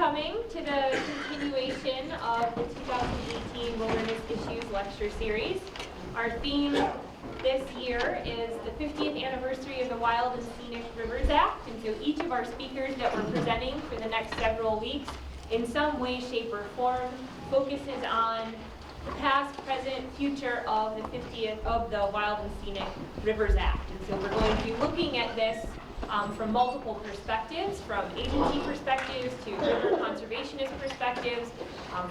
coming to the continuation of the 2018 Wilderness Issues Lecture Series. Our theme this year is the 50th anniversary of the Wild and Scenic Rivers Act, and so each of our speakers that we're presenting for the next several weeks, in some way, shape, or form, focuses on the past, present, future of the 50th of the Wild and Scenic Rivers Act. And so we're going to be looking at this from multiple perspectives, from agency perspectives to river conservationist perspectives,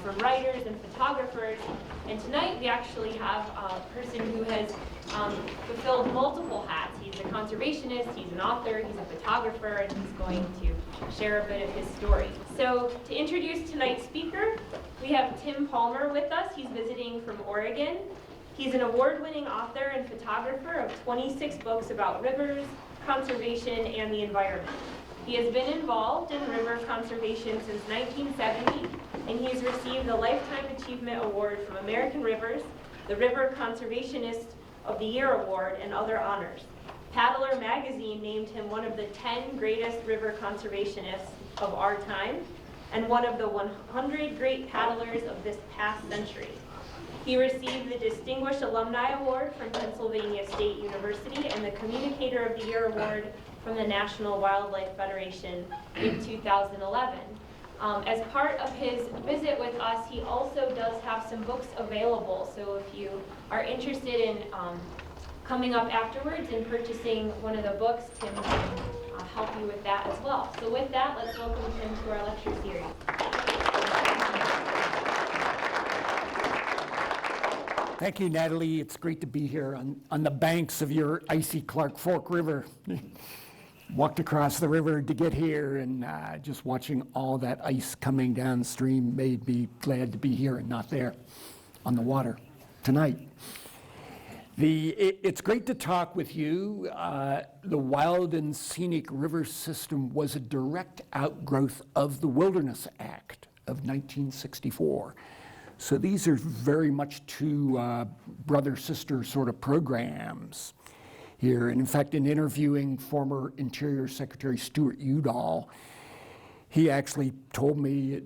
from writers and photographers. And tonight we actually have a person who has fulfilled multiple hats. He's a conservationist, he's an author, he's a photographer, and he's going to share a bit of his story. So to introduce tonight's speaker, we have Tim Palmer with us. He's visiting from Oregon. He's an award-winning author and photographer of 26 books about rivers, conservation, and the environment. He has been involved in river conservation since 1970, and he has received the Lifetime Achievement Award from American Rivers, the River Conservationist of the Year Award, and other honors. Paddler magazine named him one of the 10 greatest river conservationists of our time, and one of the 100 great paddlers of this past century. He received the Distinguished Alumni Award from Pennsylvania State University and the Communicator of the Year Award from the National Wildlife Federation in 2011. As part of his visit with us, he also does have some books available. So if you are interested in coming up afterwards and purchasing one of the books, Tim can help you with that as well. So with that, let's welcome Tim to our lecture series. Thank you, Natalie. It's great to be here on the banks of your icy Clark Fork River. Walked across the river to get here, and just watching all that ice coming downstream made me glad to be here and not there on the water tonight. It's great to talk with you. The Wild and Scenic River System was a direct outgrowth of the Wilderness Act of 1964. So these are very much two brother-sister sort of programs here. And in fact, in interviewing former Interior Secretary Stuart Udall, he actually told me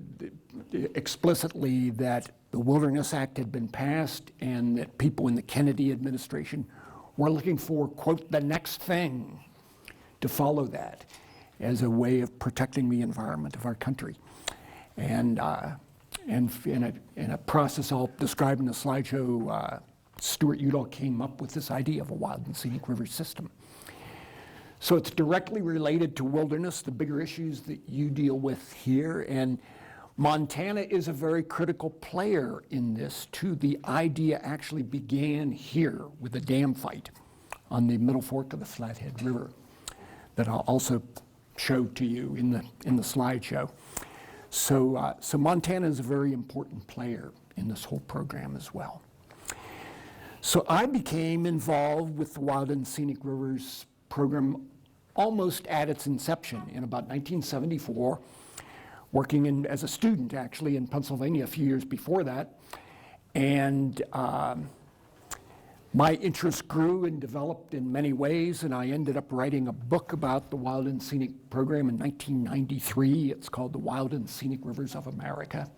explicitly that the Wilderness Act had been passed and that people in the Kennedy administration were looking for, quote, the next thing to follow that as a way of protecting the environment of our country. And in a process I'll describe in the slideshow, Stuart Udall came up with this idea of a wild and scenic river system. So it's directly related to wilderness, the bigger issues that you deal with here, and Montana is a very critical player in this too. The idea actually began here with a dam fight on the Middle Fork of the Flathead River that I'll also show to you in the slideshow. So Montana is a very important player in this whole program as well. So I became involved with the Wild and Scenic Rivers program almost at its inception in about 1974, working as a student actually in Pennsylvania a few years before that. And my interest grew and developed in many ways, and I ended up writing a book about the Wild and Scenic program in 1993. It's called The Wild and Scenic Rivers of America.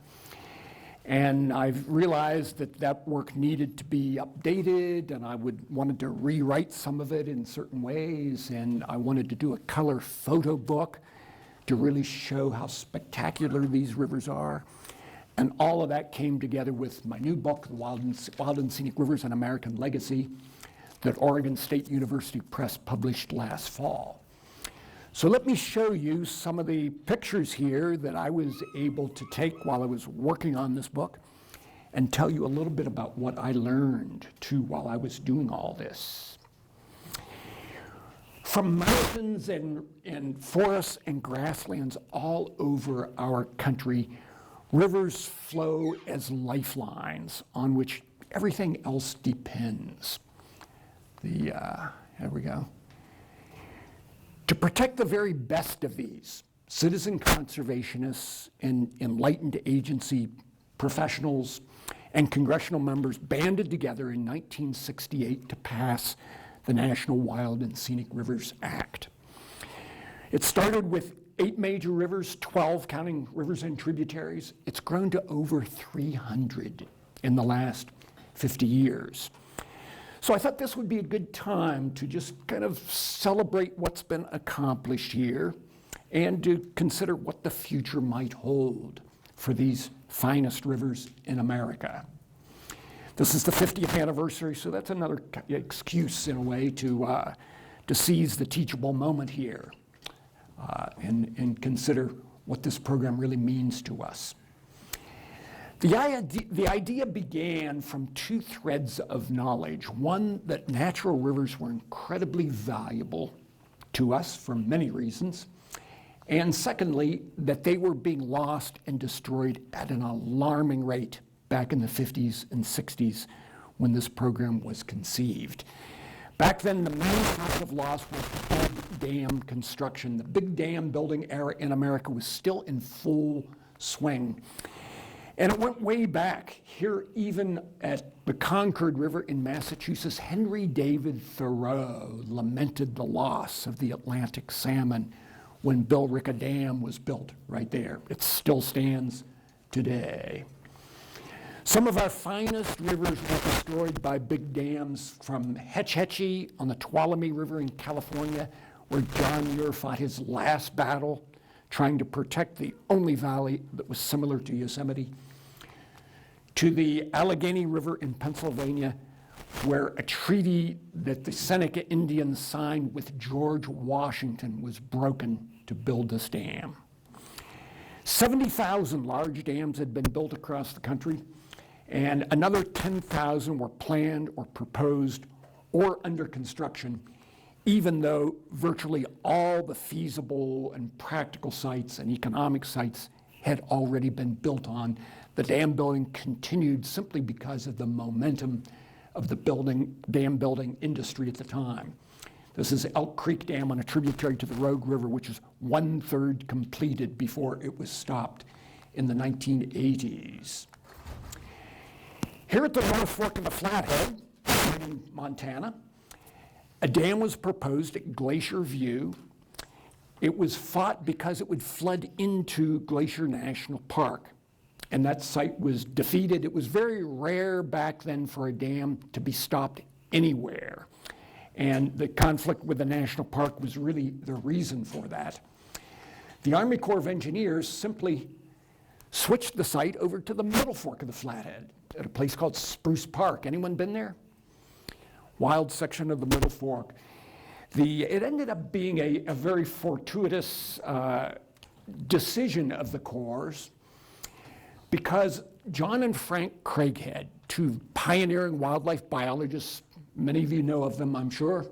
And I've realized that work needed to be updated, and I wanted to rewrite some of it in certain ways, and I wanted to do a color photo book to really show how spectacular these rivers are. And all of that came together with my new book, The Wild and Scenic Rivers: An American Legacy, that Oregon State University Press published last fall. So let me show you some of the pictures here that I was able to take while I was working on this book, and tell you a little bit about what I learned too while I was doing all this. From mountains and forests and grasslands all over our country, rivers flow as lifelines on which everything else depends. Here we go. To protect the very best of these, citizen conservationists and enlightened agency professionals and congressional members banded together in 1968 to pass the National Wild and Scenic Rivers Act. It started with 8 major rivers, 12 counting rivers and tributaries. It's grown to over 300 in the last 50 years. So I thought this would be a good time to just kind of celebrate what's been accomplished here and to consider what the future might hold for these finest rivers in America. This is the 50th anniversary, so that's another excuse in a way to seize the teachable moment here and consider what this program really means to us. The idea began from two threads of knowledge. One, that natural rivers were incredibly valuable to us for many reasons. And secondly, that they were being lost and destroyed at an alarming rate back in the 50s and 60s when this program was conceived. Back then, the main cause of loss was big dam construction. The big dam building era in America was still in full swing. And it went way back. Here, even at the Concord River in Massachusetts, Henry David Thoreau lamented the loss of the Atlantic salmon when Billerica Dam was built right there. It still stands today. Some of our finest rivers were destroyed by big dams, from Hetch Hetchy on the Tuolumne River in California, where John Muir fought his last battle trying to protect the only valley that was similar to Yosemite, to the Allegheny River in Pennsylvania, where a treaty that the Seneca Indians signed with George Washington was broken to build this dam. 70,000 large dams had been built across the country, and another 10,000 were planned or proposed or under construction, even though virtually all the feasible and practical sites and economic sites had already been built on. The dam building continued simply because of the momentum of the dam building industry at the time. This is Elk Creek Dam on a tributary to the Rogue River, which is 1/3 completed before it was stopped in the 1980s. Here at the North Fork of the Flathead in Montana, a dam was proposed at Glacier View. It was fought because it would flood into Glacier National Park, and that site was defeated. It was very rare back then for a dam to be stopped anywhere, and the conflict with the national park was really the reason for that. The Army Corps of Engineers simply switched the site over to the Middle Fork of the Flathead at a place called Spruce Park. Anyone been there? Wild section of the Middle Fork. It ended up being a very fortuitous decision of the Corps, because John and Frank Craighead, two pioneering wildlife biologists, many of you know of them, I'm sure,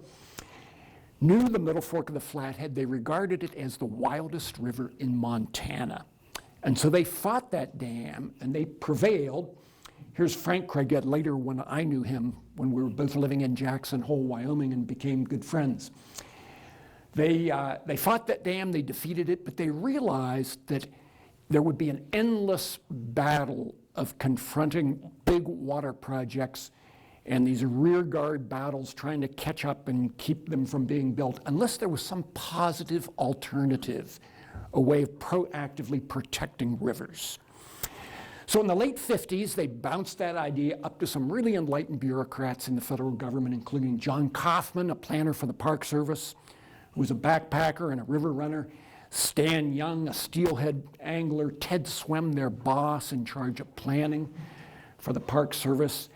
knew the Middle Fork of the Flathead. They regarded it as the wildest river in Montana. And so they fought that dam, and they prevailed. Here's Frank Craighead later, when I knew him, when we were both living in Jackson Hole, Wyoming, and became good friends. They fought that dam, they defeated it, but they realized that there would be an endless battle of confronting big water projects and these rearguard battles trying to catch up and keep them from being built, unless there was some positive alternative, a way of proactively protecting rivers. So in the late 50s, they bounced that idea up to some really enlightened bureaucrats in the federal government, including John Kaufman, a planner for the Park Service, who was a backpacker and a river runner, Stan Young, a steelhead angler, Ted Swem, their boss in charge of planning for the Park Service.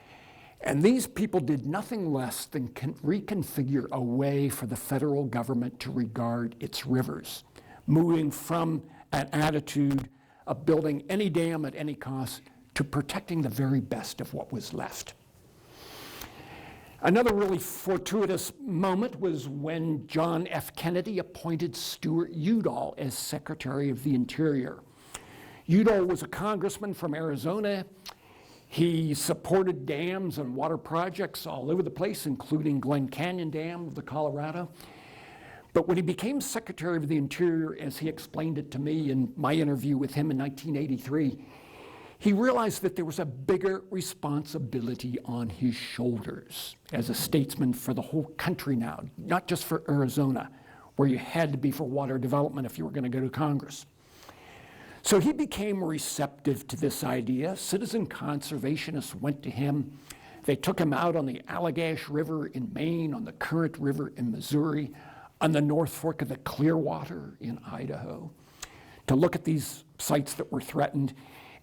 And these people did nothing less than reconfigure a way for the federal government to regard its rivers, moving from an attitude of building any dam at any cost to protecting the very best of what was left. Another really fortuitous moment was when John F. Kennedy appointed Stuart Udall as Secretary of the Interior. Udall was a congressman from Arizona. He supported dams and water projects all over the place, including Glen Canyon Dam of the Colorado. But when he became Secretary of the Interior, as he explained it to me in my interview with him in 1983, he realized that there was a bigger responsibility on his shoulders as a statesman for the whole country now, not just for Arizona, where you had to be for water development if you were going to go to Congress. So he became receptive to this idea. Citizen conservationists went to him. They took him out on the Allagash River in Maine, on the Current River in Missouri, on the North Fork of the Clearwater in Idaho, to look at these sites that were threatened.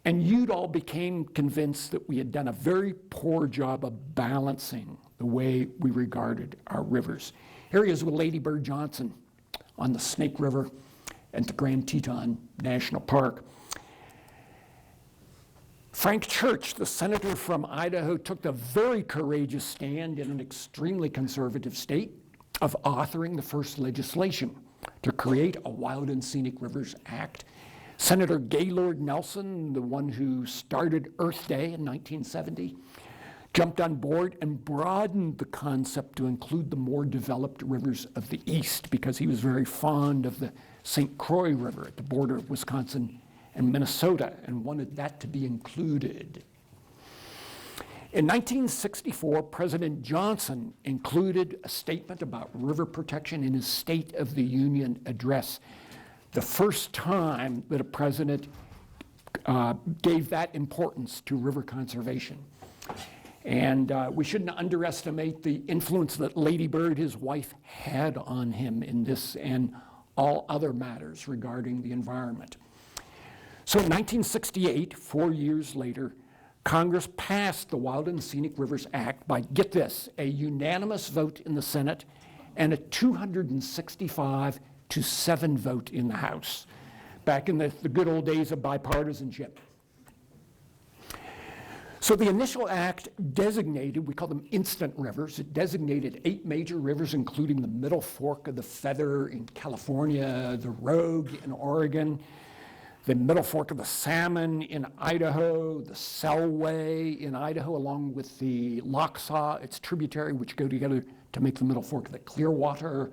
And Udall became convinced that we had done a very poor job of balancing the way we regarded our rivers. Here he is with Lady Bird Johnson on the Snake River at the Grand Teton National Park. Frank Church, the senator from Idaho, took the very courageous stand in an extremely conservative state of authoring the first legislation to create a Wild and Scenic Rivers Act. Senator Gaylord Nelson, the one who started Earth Day in 1970, jumped on board and broadened the concept to include the more developed rivers of the East, because he was very fond of the St. Croix River at the border of Wisconsin and Minnesota and wanted that to be included. In 1964, President Johnson included a statement about river protection in his State of the Union address, the first time that a president gave that importance to river conservation. And we shouldn't underestimate the influence that Lady Bird, his wife, had on him in this and all other matters regarding the environment. So in 1968, 4 years later, Congress passed the Wild and Scenic Rivers Act by, get this, a unanimous vote in the Senate and a 265-7 vote in the House, back in the good old days of bipartisanship. So the initial act designated, we call them instant rivers, it designated 8 major rivers, including the Middle Fork of the Feather in California, the Rogue in Oregon, the Middle Fork of the Salmon in Idaho, the Selway in Idaho, along with the Lochsa, its tributary, which go together to make the Middle Fork of the Clearwater,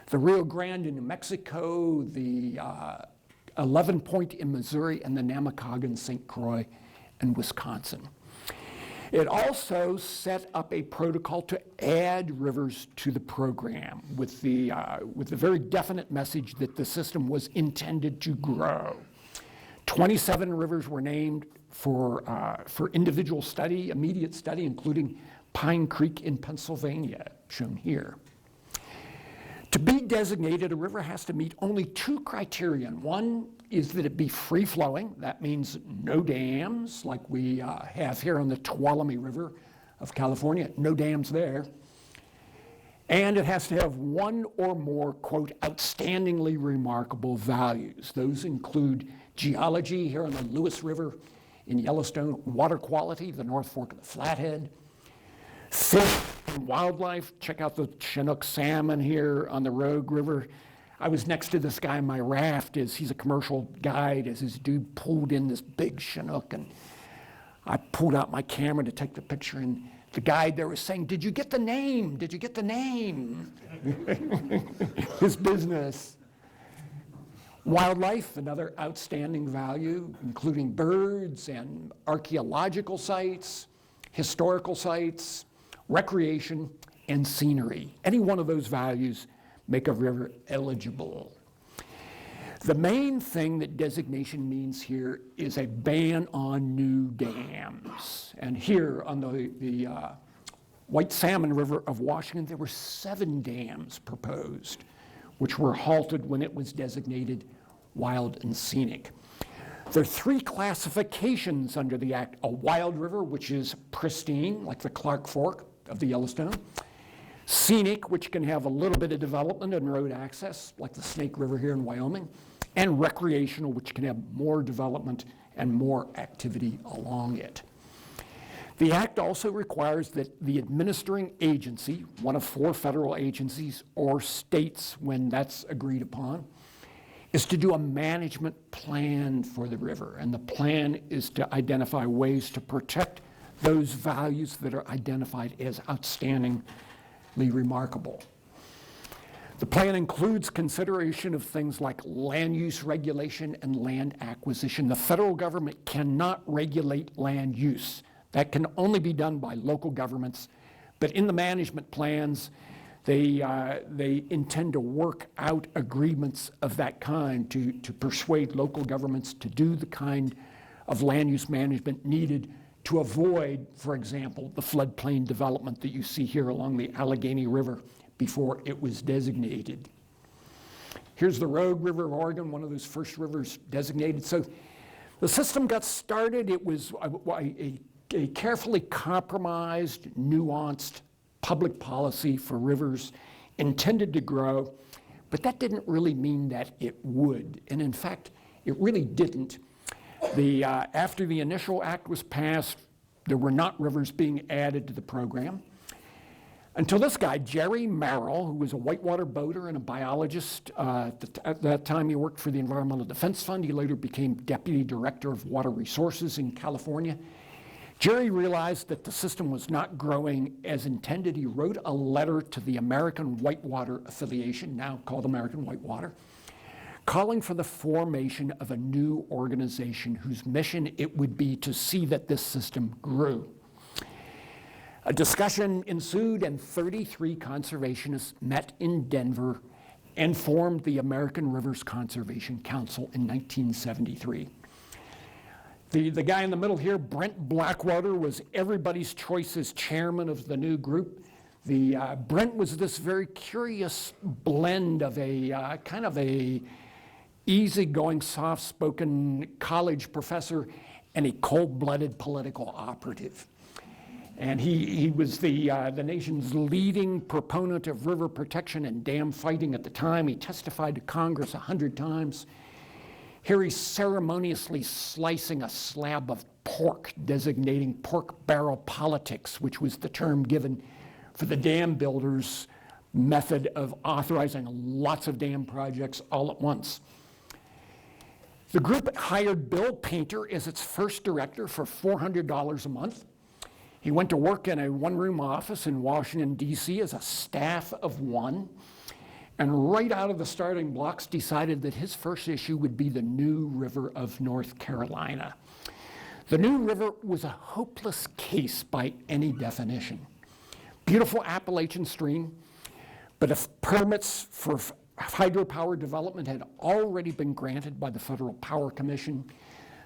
the Rio Grande in New Mexico, the 11 Point in Missouri, and the Namakagon, St. Croix in Wisconsin. It also set up a protocol to add rivers to the program with the very definite message that the system was intended to grow. 27 rivers were named for individual study, immediate study, including Pine Creek in Pennsylvania, shown here. To be designated, a river has to meet only 2 criteria. One is that it be free-flowing. That means no dams, like we have here on the Tuolumne River of California. No dams there. And it has to have 1 or more, quote, outstandingly remarkable values. Those include geology here on the Lewis River in Yellowstone, water quality, the North Fork of the Flathead, fish and wildlife. Check out the Chinook salmon here on the Rogue River. I was next to this guy on my raft as he's a commercial guide, as his dude pulled in this big Chinook, and I pulled out my camera to take the picture, and the guide there was saying, "Did you get the name? Did you get the name?" His business. Wildlife, another outstanding value, including birds and archaeological sites, historical sites, recreation, and scenery. Any one of those values make a river eligible. The main thing that designation means here is a ban on new dams. And here on the White Salmon River of Washington, there were 7 dams proposed, which were halted when it was designated wild and scenic. There are 3 classifications under the act: a wild river, which is pristine, like the Clark Fork of the Yellowstone; scenic, which can have a little bit of development and road access, like the Snake River here in Wyoming; and recreational, which can have more development and more activity along it. The act also requires that the administering agency, one of 4 federal agencies, or states when that's agreed upon, is to do a management plan for the river. And the plan is to identify ways to protect those values that are identified as outstandingly remarkable. The plan includes consideration of things like land use regulation and land acquisition. The federal government cannot regulate land use. That can only be done by local governments. But in the management plans, They intend to work out agreements of that kind to persuade local governments to do the kind of land use management needed to avoid, for example, the floodplain development that you see here along the Allegheny River before it was designated. Here's the Rogue River of Oregon, one of those first rivers designated. So the system got started. It was a carefully compromised, nuanced public policy for rivers intended to grow, but that didn't really mean that it would. And in fact, it really didn't. After the initial act was passed, there were not rivers being added to the program until this guy, Jerry Merrill, who was a whitewater boater and a biologist. At that time, he worked for the Environmental Defense Fund. He later became Deputy Director of Water Resources in California. Jerry realized that the system was not growing as intended. He wrote a letter to the American Whitewater Affiliation, now called American Whitewater, calling for the formation of a new organization whose mission it would be to see that this system grew. A discussion ensued, and 33 conservationists met in Denver and formed the American Rivers Conservation Council in 1973. The guy in the middle here, Brent Blackwater, was everybody's choice as chairman of the new group. Brent was this very curious blend of a kind of a easygoing, soft-spoken college professor and a cold-blooded political operative. And he was the nation's leading proponent of river protection and dam fighting at the time. He testified to Congress 100 times. Here he's ceremoniously slicing a slab of pork, designating pork barrel politics, which was the term given for the dam builders' method of authorizing lots of dam projects all at once. The group hired Bill Painter as its first director for $400 a month. He went to work in a one-room office in Washington, D.C. as a staff of one, and right out of the starting blocks decided that his first issue would be the New River of North Carolina. The New River was a hopeless case by any definition. Beautiful Appalachian stream, but if permits for hydropower development had already been granted by the Federal Power Commission,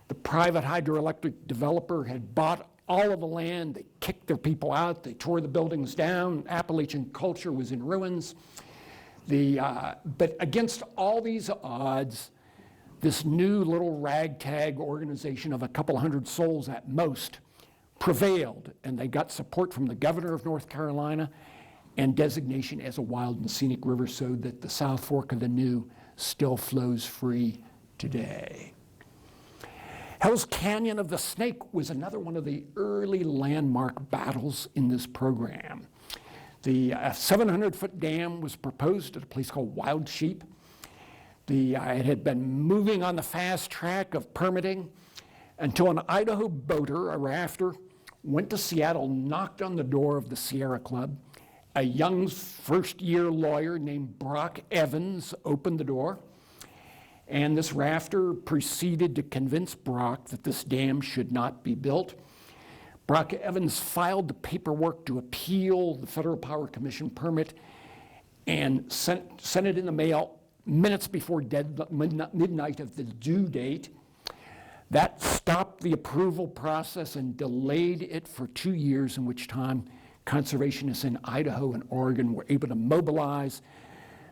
the private hydroelectric developer had bought all of the land, they kicked their people out, they tore the buildings down, Appalachian culture was in ruins. But against all these odds, this new little ragtag organization of a couple hundred souls at most prevailed, and they got support from the governor of North Carolina and designation as a wild and scenic river so that the South Fork of the New still flows free today. Hell's Canyon of the Snake was another one of the early landmark battles in this program. The 700-foot dam was proposed at a place called Wild Sheep. It had been moving on the fast track of permitting until an Idaho boater, a rafter, went to Seattle, knocked on the door of the Sierra Club. A young first-year lawyer named Brock Evans opened the door, and this rafter proceeded to convince Brock that this dam should not be built. Brock Evans filed the paperwork to appeal the Federal Power Commission permit and sent it in the mail minutes before midnight of the due date. That stopped the approval process and delayed it for 2 years, in which time conservationists in Idaho and Oregon were able to mobilize.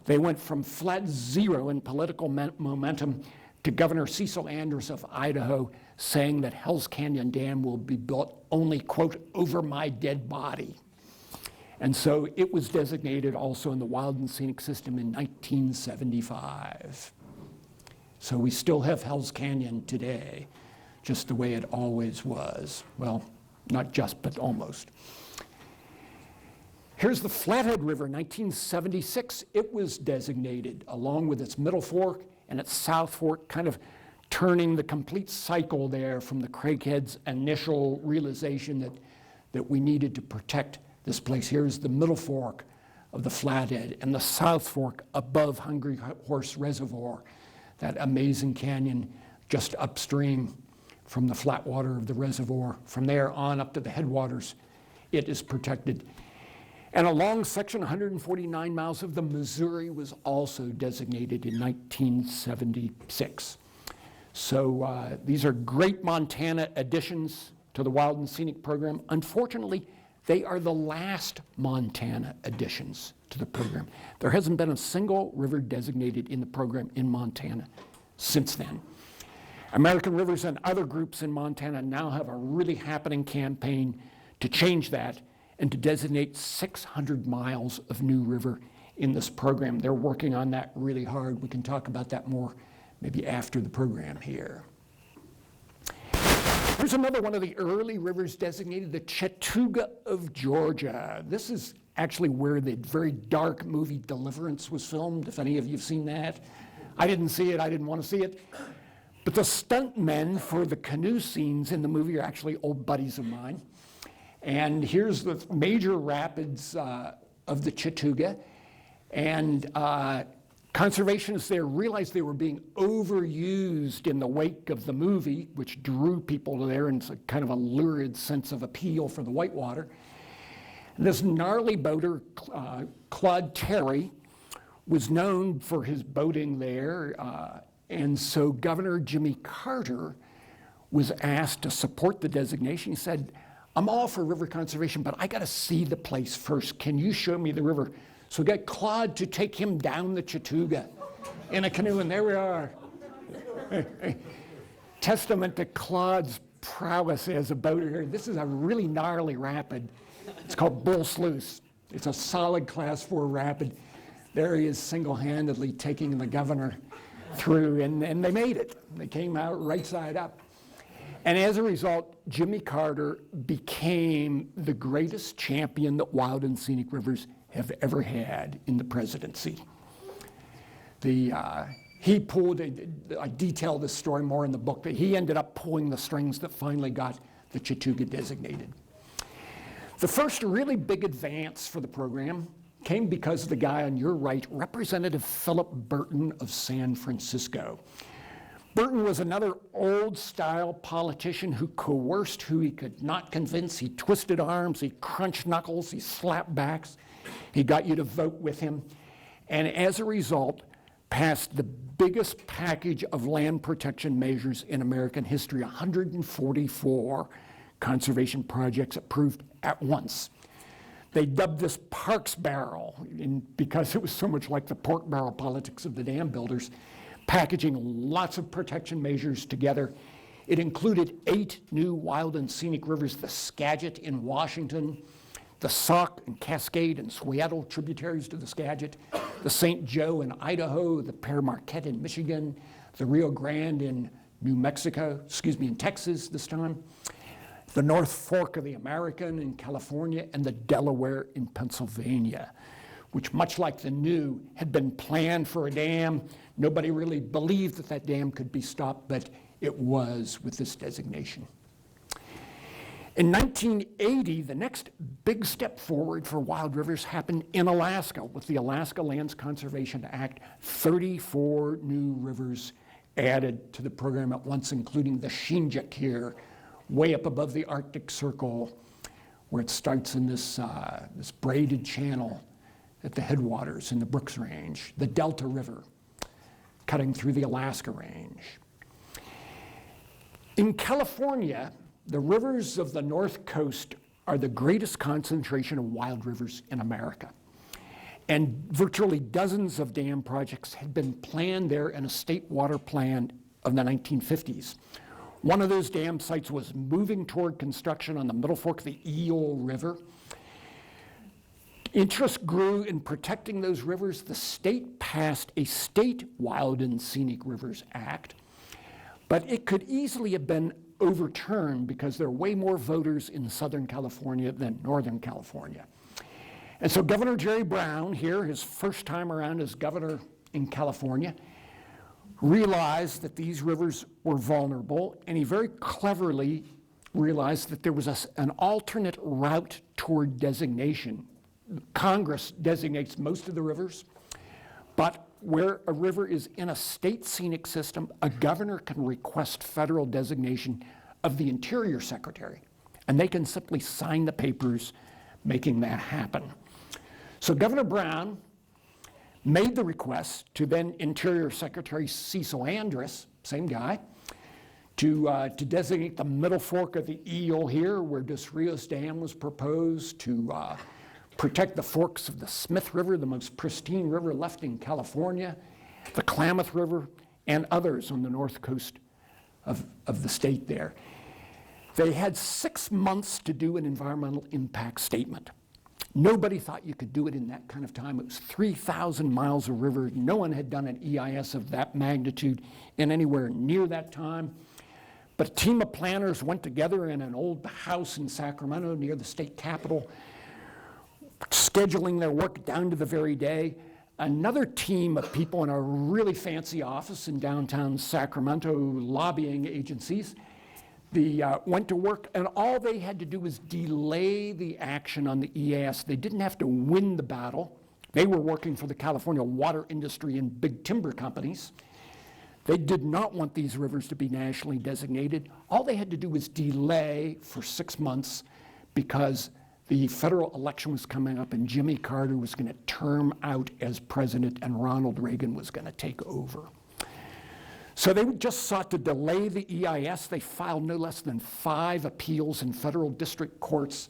They went from flat zero in political momentum to Governor Cecil Andrews of Idaho saying that Hell's Canyon Dam will be built only, quote, over my dead body. And so it was designated also in the Wild and Scenic System in 1975. So we still have Hell's Canyon today, just the way it always was. Well, not just, but almost. Here's the Flathead River, 1976. It was designated along with its Middle Fork and its South Fork, kind of turning the complete cycle there from the Craighead's initial realization that we needed to protect this place. Here's the Middle Fork of the Flathead and the South Fork above Hungry Horse Reservoir, that amazing canyon just upstream from the flat water of the reservoir. From there on up to the headwaters, it is protected. And a long section, 149 miles of the Missouri, was also designated in 1976. So these are great Montana additions to the Wild and Scenic program. Unfortunately, they are the last Montana additions to the program. There hasn't been a single river designated in the program in Montana since then. American Rivers and other groups in Montana now have a really happening campaign to change that and to designate 600 miles of new river in this program. They're working on that really hard. We can talk about that more maybe after the program here. Here's another one of the early rivers designated, the Chattooga of Georgia. This is actually where the very dark movie Deliverance was filmed, if any of you have seen that. I didn't see it, I didn't want to see it. But the stuntmen for the canoe scenes in the movie are actually old buddies of mine. And here's the major rapids of the Chattooga. And conservationists there realized they were being overused in the wake of the movie, which drew people there, and it's a kind of a lurid sense of appeal for the whitewater. And this gnarly boater, Claude Terry, was known for his boating there. And so Governor Jimmy Carter was asked to support the designation. He said, I'm all for river conservation, but I got to see the place first. Can you show me the river? So we got Claude to take him down the Chattooga in a canoe, and there we are. Testament to Claude's prowess as a boater. This is a really gnarly rapid. It's called Bull Sluice. It's a solid Class 4 rapid. There he is single-handedly taking the governor through, and they made it. They came out right side up. And as a result, Jimmy Carter became the greatest champion that Wild and Scenic Rivers have ever had in the presidency. He pulled, I detail this story more in the book, but he ended up pulling the strings that finally got the Chattooga designated. The first really big advance for the program came because of the guy on your right, Representative Philip Burton of San Francisco. Burton was another old-style politician who coerced who he could not convince. He twisted arms, he crunched knuckles, he slapped backs. He got you to vote with him. And as a result, passed the biggest package of land protection measures in American history, 144 conservation projects approved at once. They dubbed this Parks Barrel because it was so much like the pork barrel politics of the dam builders, packaging lots of protection measures together. It included 8 new wild and scenic rivers, the Skagit in Washington, the Sauk and Cascade and Seattle tributaries to the Skagit, the St. Joe in Idaho, the Pere Marquette in Michigan, the Rio Grande in in Texas this time, the North Fork of the American in California, and the Delaware in Pennsylvania, which, much like the new, had been planned for a dam. Nobody really believed that that dam could be stopped, but it was with this designation. In 1980, the next big step forward for wild rivers happened in Alaska with the Alaska Lands Conservation Act. 34 new rivers added to the program at once, including the Shinjuk here, way up above the Arctic Circle, where it starts in this braided channel at the headwaters in the Brooks Range, the Delta River, cutting through the Alaska Range. In California, the rivers of the North Coast are the greatest concentration of wild rivers in America. And virtually dozens of dam projects had been planned there in a state water plan of the 1950s. One of those dam sites was moving toward construction on the Middle Fork of the Eel River. Interest grew in protecting those rivers. The state passed a State Wild and Scenic Rivers Act, but it could easily have been overturned because there are way more voters in Southern California than Northern California. And so Governor Jerry Brown here, his first time around as governor in California, realized that these rivers were vulnerable, and he very cleverly realized that there was an alternate route toward designation. Congress designates most of the rivers, but where a river is in a state scenic system, a governor can request federal designation of the Interior Secretary, and they can simply sign the papers making that happen. So Governor Brown made the request to then Interior Secretary Cecil Andrus, same guy, to designate the middle fork of the Eel here, where Dos Rios Dam was proposed, to protect the forks of the Smith River, the most pristine river left in California, the Klamath River, and others on the north coast of the state there. They had 6 months to do an environmental impact statement. Nobody thought you could do it in that kind of time. It was 3,000 miles of river. No one had done an EIS of that magnitude in anywhere near that time. But a team of planners went together in an old house in Sacramento near the state capitol, scheduling their work down to the very day. Another team of people in a really fancy office in downtown Sacramento, lobbying agencies, went to work, and all they had to do was delay the action on the EIS. They didn't have to win the battle. They were working for the California water industry and big timber companies. They did not want these rivers to be nationally designated. All they had to do was delay for 6 months because the federal election was coming up and Jimmy Carter was going to term out as president and Ronald Reagan was going to take over. So they just sought to delay the EIS. They filed no less than 5 appeals in federal district courts.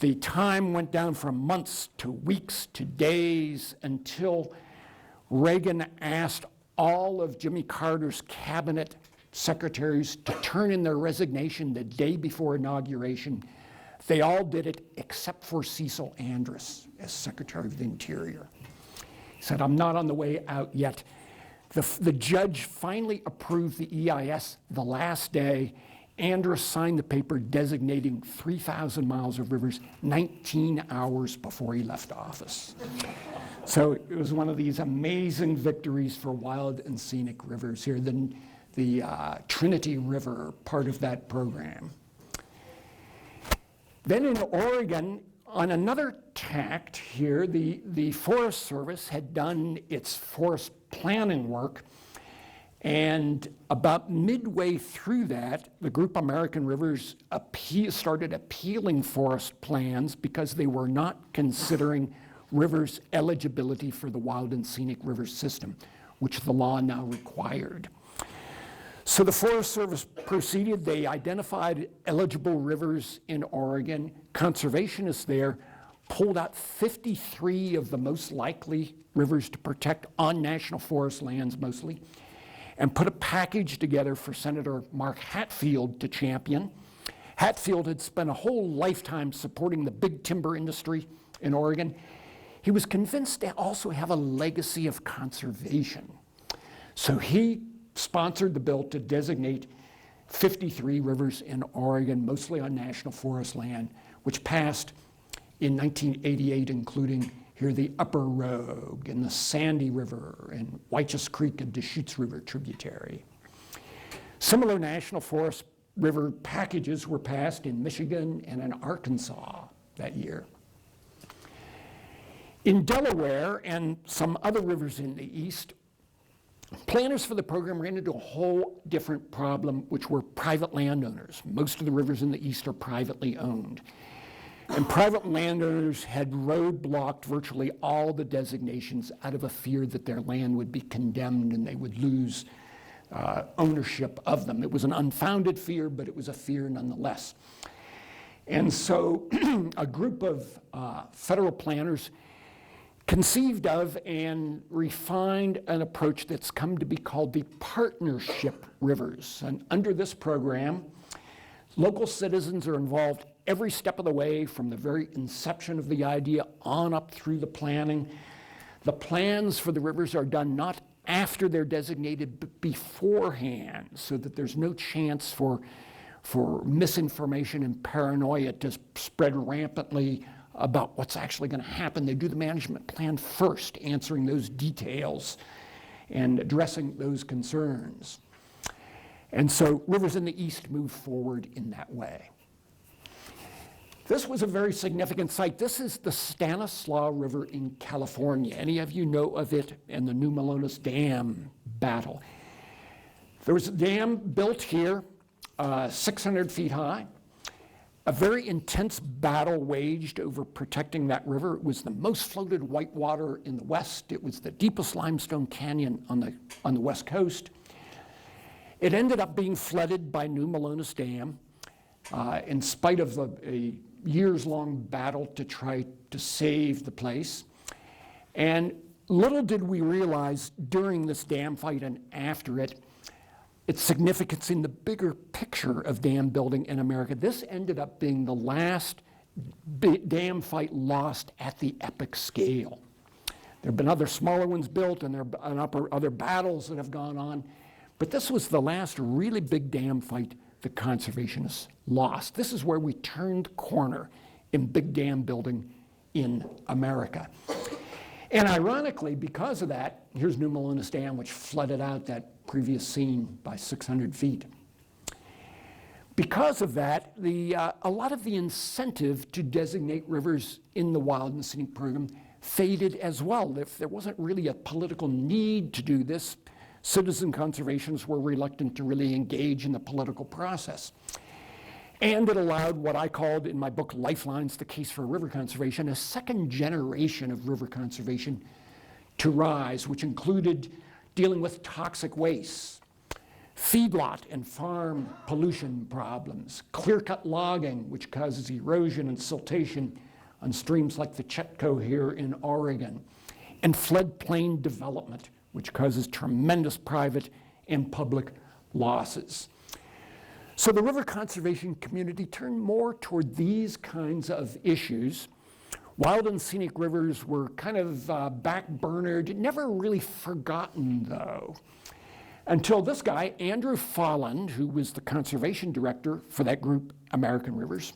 The time went down from months to weeks to days until Reagan asked all of Jimmy Carter's cabinet secretaries to turn in their resignation the day before inauguration. They all did it except for Cecil Andrus as Secretary of the Interior. He said, "I'm not on the way out yet." The judge finally approved the EIS the last day. Andrus signed the paper designating 3,000 miles of rivers 19 hours before he left office. So it was one of these amazing victories for wild and scenic rivers here, the Trinity River, part of that program. Then in Oregon, on another tact here, the Forest Service had done its forest planning work, and about midway through that, the group American Rivers started appealing forest plans because they were not considering rivers' eligibility for the Wild and Scenic River System, which the law now required. So the Forest Service proceeded. They identified eligible rivers in Oregon. Conservationists there pulled out 53 of the most likely rivers to protect on national forest lands mostly, and put a package together for Senator Mark Hatfield to champion. Hatfield had spent a whole lifetime supporting the big timber industry in Oregon. He was convinced they also have a legacy of conservation. So he sponsored the bill to designate 53 rivers in Oregon, mostly on national forest land, which passed in 1988, including here the Upper Rogue and the Sandy River and Wychus Creek and Deschutes River tributary. Similar national forest river packages were passed in Michigan and in Arkansas that year. In Delaware and some other rivers in the east, planners for the program ran into a whole different problem, which were private landowners. Most of the rivers in the east are privately owned. And private landowners had roadblocked virtually all the designations out of a fear that their land would be condemned and they would lose ownership of them. It was an unfounded fear, but it was a fear nonetheless. And so a group of federal planners conceived of and refined an approach that's come to be called the partnership rivers. And under this program, local citizens are involved every step of the way, from the very inception of the idea on up through the planning. The plans for the rivers are done not after they're designated, but beforehand, so that there's no chance for misinformation and paranoia to spread rampantly about what's actually going to happen. They do the management plan first, answering those details and addressing those concerns. And so rivers in the east move forward in that way. This was a very significant site. This is the Stanislaus River in California. Any of you know of it and the New Melones Dam battle? There was a dam built here, 600 feet high. a very intense battle waged over protecting that river. It was the most floated whitewater in the West. It was the deepest limestone canyon on the West Coast. It ended up being flooded by New Melones Dam in spite of a years-long battle to try to save the place. And little did we realize during this dam fight and after it, its significance in the bigger picture of dam building in America. This ended up being the last dam fight lost at the epic scale. There have been other smaller ones built, and there have been other battles that have gone on, but this was the last really big dam fight the conservationists lost. This is where we turned the corner in big dam building in America. And ironically, because of that, here's New Melones Dam, which flooded out that previous scene by 600 feet. Because of that, a lot of the incentive to designate rivers in the Wild and Scenic Program faded as well. If there wasn't really a political need to do this, citizen conservationists were reluctant to really engage in the political process. And it allowed what I called in my book, Lifelines, The Case for River Conservation, a second generation of river conservation to rise, which included dealing with toxic waste, feedlot and farm pollution problems, clear-cut logging, which causes erosion and siltation on streams like the Chetco here in Oregon, and floodplain development, which causes tremendous private and public losses. So the river conservation community turned more toward these kinds of issues. Wild and scenic rivers were kind of backburnered, never really forgotten though, until this guy, Andrew Folland, who was the conservation director for that group, American Rivers,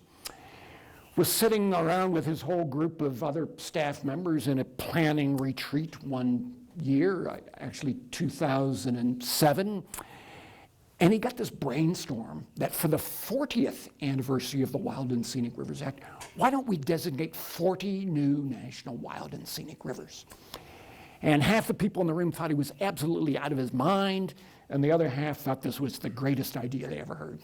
was sitting around with his whole group of other staff members in a planning retreat one year, actually 2007. And he got this brainstorm that for the 40th anniversary of the Wild and Scenic Rivers Act, why don't we designate 40 new national wild and scenic rivers? And half the people in the room thought he was absolutely out of his mind, and the other half thought this was the greatest idea they ever heard.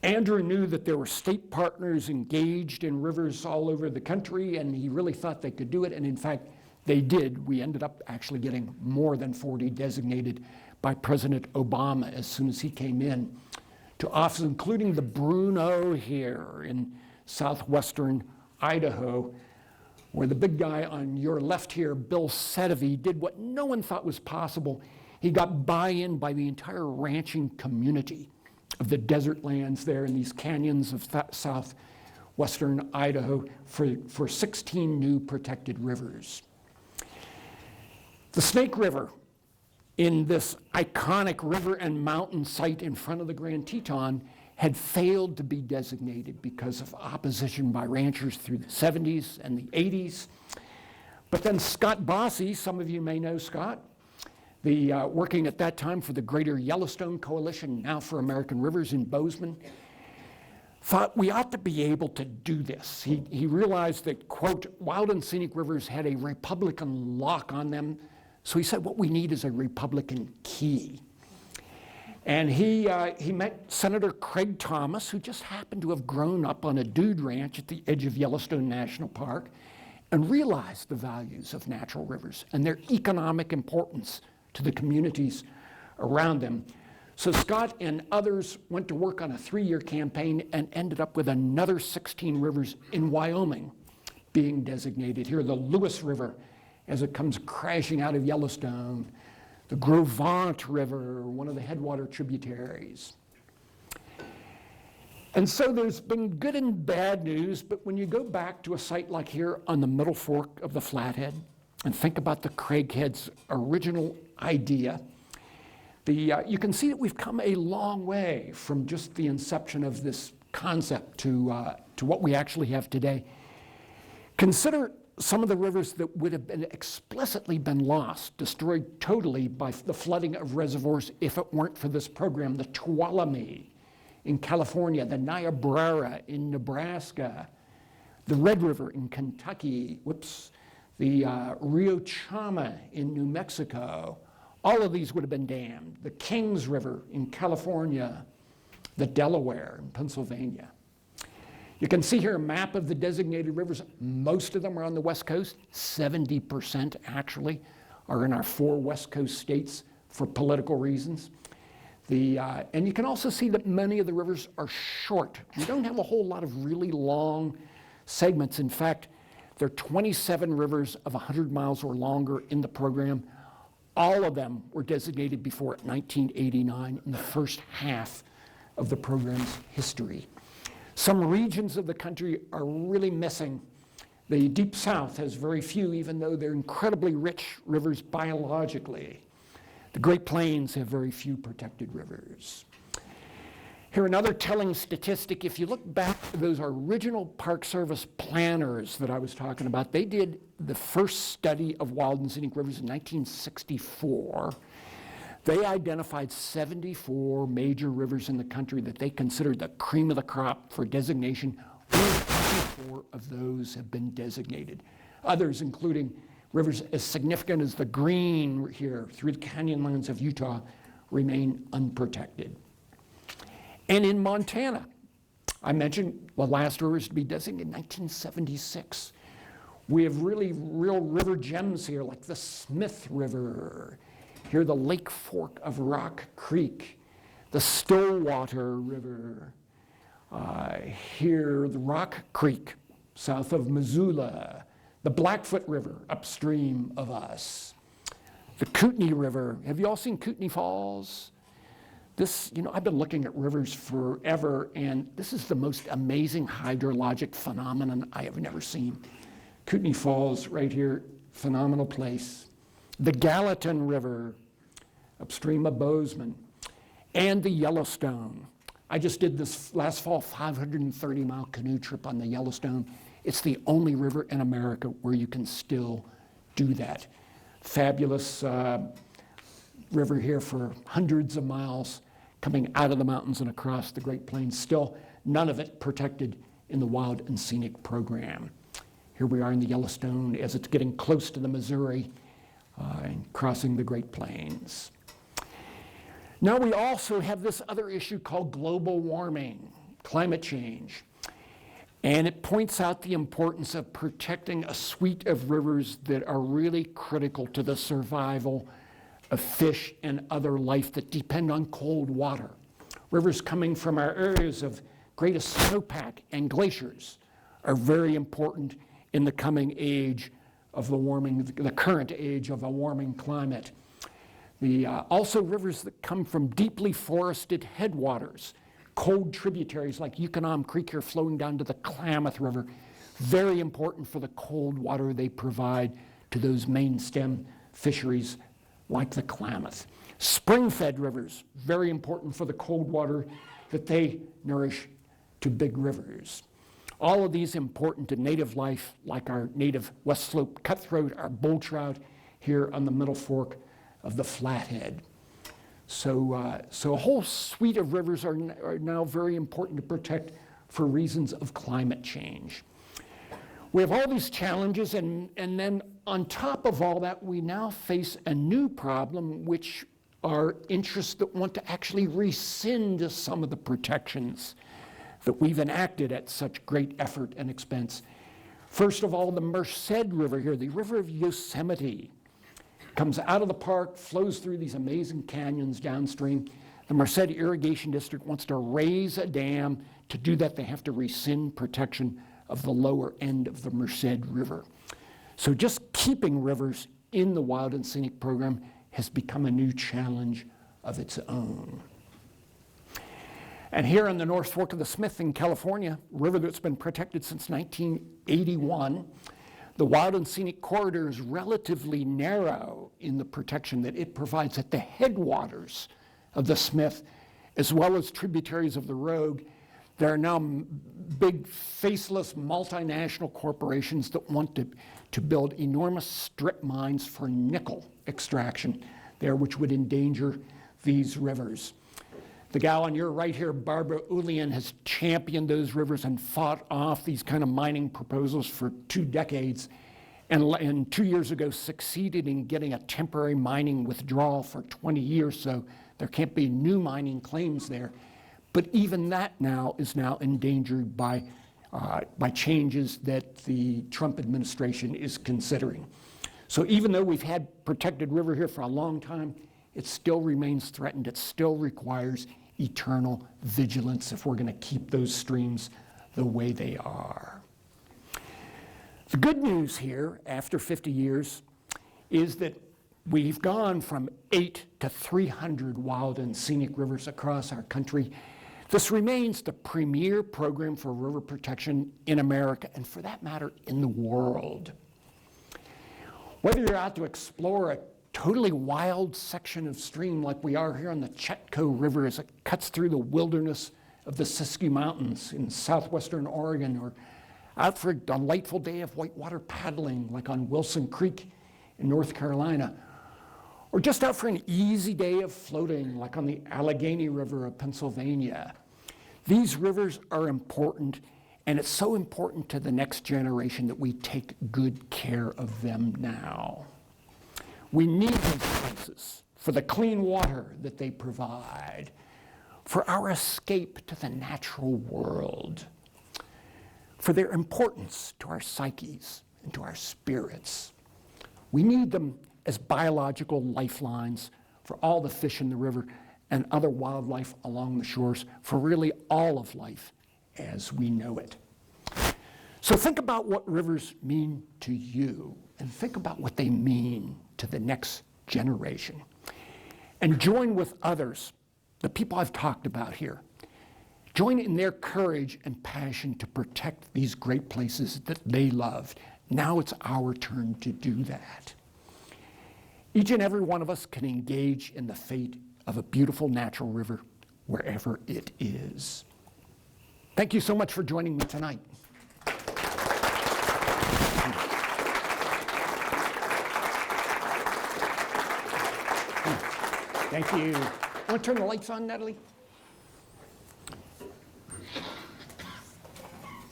Andrew knew that there were state partners engaged in rivers all over the country, and he really thought they could do it, and in fact, they did. We ended up actually getting more than 40 designated by President Obama as soon as he came in to office, including the Bruneau here in southwestern Idaho, where the big guy on your left here, Bill Sedevy, did what no one thought was possible. He got buy-in by the entire ranching community of the desert lands there in these canyons of southwestern Idaho for 16 new protected rivers. The Snake River, in this iconic river and mountain site in front of the Grand Teton, had failed to be designated because of opposition by ranchers through the 70s and the 80s. But then Scott Bossy, some of you may know Scott, working at that time for the Greater Yellowstone Coalition, now for American Rivers in Bozeman, thought we ought to be able to do this. He realized that, quote, wild and scenic rivers had a Republican lock on them. So he said, what we need is a Republican key. And he met Senator Craig Thomas, who just happened to have grown up on a dude ranch at the edge of Yellowstone National Park, and realized the values of natural rivers and their economic importance to the communities around them. So Scott and others went to work on a 3-year campaign and ended up with another 16 rivers in Wyoming being designated. Here, the Lewis River, as it comes crashing out of Yellowstone, the Gros Ventre River, one of the headwater tributaries. And so there's been good and bad news, but when you go back to a site like here on the Middle Fork of the Flathead and think about the Craighead's original idea, you can see that we've come a long way from just the inception of this concept to what we actually have today. Consider some of the rivers that would have been explicitly been lost, destroyed totally by the flooding of reservoirs if it weren't for this program. The Tuolumne in California, the Niobrara in Nebraska, the Red River in Kentucky, the Rio Chama in New Mexico. All of these would have been dammed. The Kings River in California, the Delaware in Pennsylvania. You can see here a map of the designated rivers. Most of them are on the West Coast. 70% actually are in our 4 West Coast states for political reasons. And you can also see that many of the rivers are short. We don't have a whole lot of really long segments. In fact, there are 27 rivers of 100 miles or longer in the program. All of them were designated before 1989 in the first half of the program's history. Some regions of the country are really missing. The Deep South has very few, even though they're incredibly rich rivers biologically. The Great Plains have very few protected rivers. Here, another telling statistic. If you look back to those original Park Service planners that I was talking about, they did the first study of wild and scenic rivers in 1964. They identified 74 major rivers in the country that they considered the cream of the crop for designation. Only 24 of those have been designated. Others, including rivers as significant as the Green here through the canyonlands of Utah, remain unprotected. And in Montana, I mentioned the last rivers to be designated in 1976. We have really real river gems here, like the Smith River. Here, the Lake Fork of Rock Creek, the Stillwater River. Here, the Rock Creek, south of Missoula. The Blackfoot River, upstream of us. The Kootenai River. Have you all seen Kootenai Falls? This, I've been looking at rivers forever, and this is the most amazing hydrologic phenomenon I have never seen. Kootenai Falls, right here, phenomenal place. The Gallatin River, upstream of Bozeman, and the Yellowstone. I just did this last fall 530-mile canoe trip on the Yellowstone. It's the only river in America where you can still do that. Fabulous river here for hundreds of miles coming out of the mountains and across the Great Plains. Still, none of it protected in the Wild and Scenic program. Here we are in the Yellowstone as it's getting close to the Missouri and crossing the Great Plains. Now we also have this other issue called global warming, climate change. And it points out the importance of protecting a suite of rivers that are really critical to the survival of fish and other life that depend on cold water. Rivers coming from our areas of greatest snowpack and glaciers are very important in the coming age of the current age of a warming climate. Also rivers that come from deeply forested headwaters, cold tributaries like Yukonom Creek here flowing down to the Klamath River, very important for the cold water they provide to those main stem fisheries like the Klamath. Spring-fed rivers, very important for the cold water that they nourish to big rivers. All of these important to native life, like our native West Slope cutthroat, our bull trout here on the Middle Fork of the Flathead. So a whole suite of rivers are now very important to protect for reasons of climate change. We have all these challenges, and then on top of all that, we now face a new problem, which are interests that want to actually rescind some of the protections that we've enacted at such great effort and expense. First of all, the Merced River here, the river of Yosemite, comes out of the park, flows through these amazing canyons downstream. The Merced Irrigation District wants to raise a dam. To do that, they have to rescind protection of the lower end of the Merced River. So just keeping rivers in the Wild and Scenic program has become a new challenge of its own. And here on the North Fork of the Smith in California, a river that's been protected since 1981, the Wild and Scenic corridor is relatively narrow in the protection that it provides at the headwaters of the Smith, as well as tributaries of the Rogue. There are now big, faceless, multinational corporations that want to build enormous strip mines for nickel extraction there, which would endanger these rivers. The gal on your right here, Barbara Ulian, has championed those rivers and fought off these kind of mining proposals for 2 decades, and 2 years ago succeeded in getting a temporary mining withdrawal for 20 years, so there can't be new mining claims there. But even that now is endangered by by changes that the Trump administration is considering. So even though we've had protected river here for a long time, it still remains threatened. It still requires eternal vigilance if we're going to keep those streams the way they are. The good news here, after 50 years, is that we've gone from 8 to 300 wild and scenic rivers across our country. This remains the premier program for river protection in America, and for that matter, in the world. Whether you're out to explore a totally wild section of stream like we are here on the Chetco River as it cuts through the wilderness of the Siskiyou Mountains in southwestern Oregon, or out for a delightful day of whitewater paddling like on Wilson Creek in North Carolina, or just out for an easy day of floating like on the Allegheny River of Pennsylvania. These rivers are important, and it's so important to the next generation that we take good care of them now. We need these places for the clean water that they provide, for our escape to the natural world, for their importance to our psyches and to our spirits. We need them as biological lifelines for all the fish in the river and other wildlife along the shores, for really all of life as we know it. So think about what rivers mean to you, and think about what they mean to the next generation. And join with others, the people I've talked about here. Join in their courage and passion to protect these great places that they loved. Now it's our turn to do that. Each and every one of us can engage in the fate of a beautiful natural river wherever it is. Thank you so much for joining me tonight. Thank you. Want to turn the lights on, Natalie?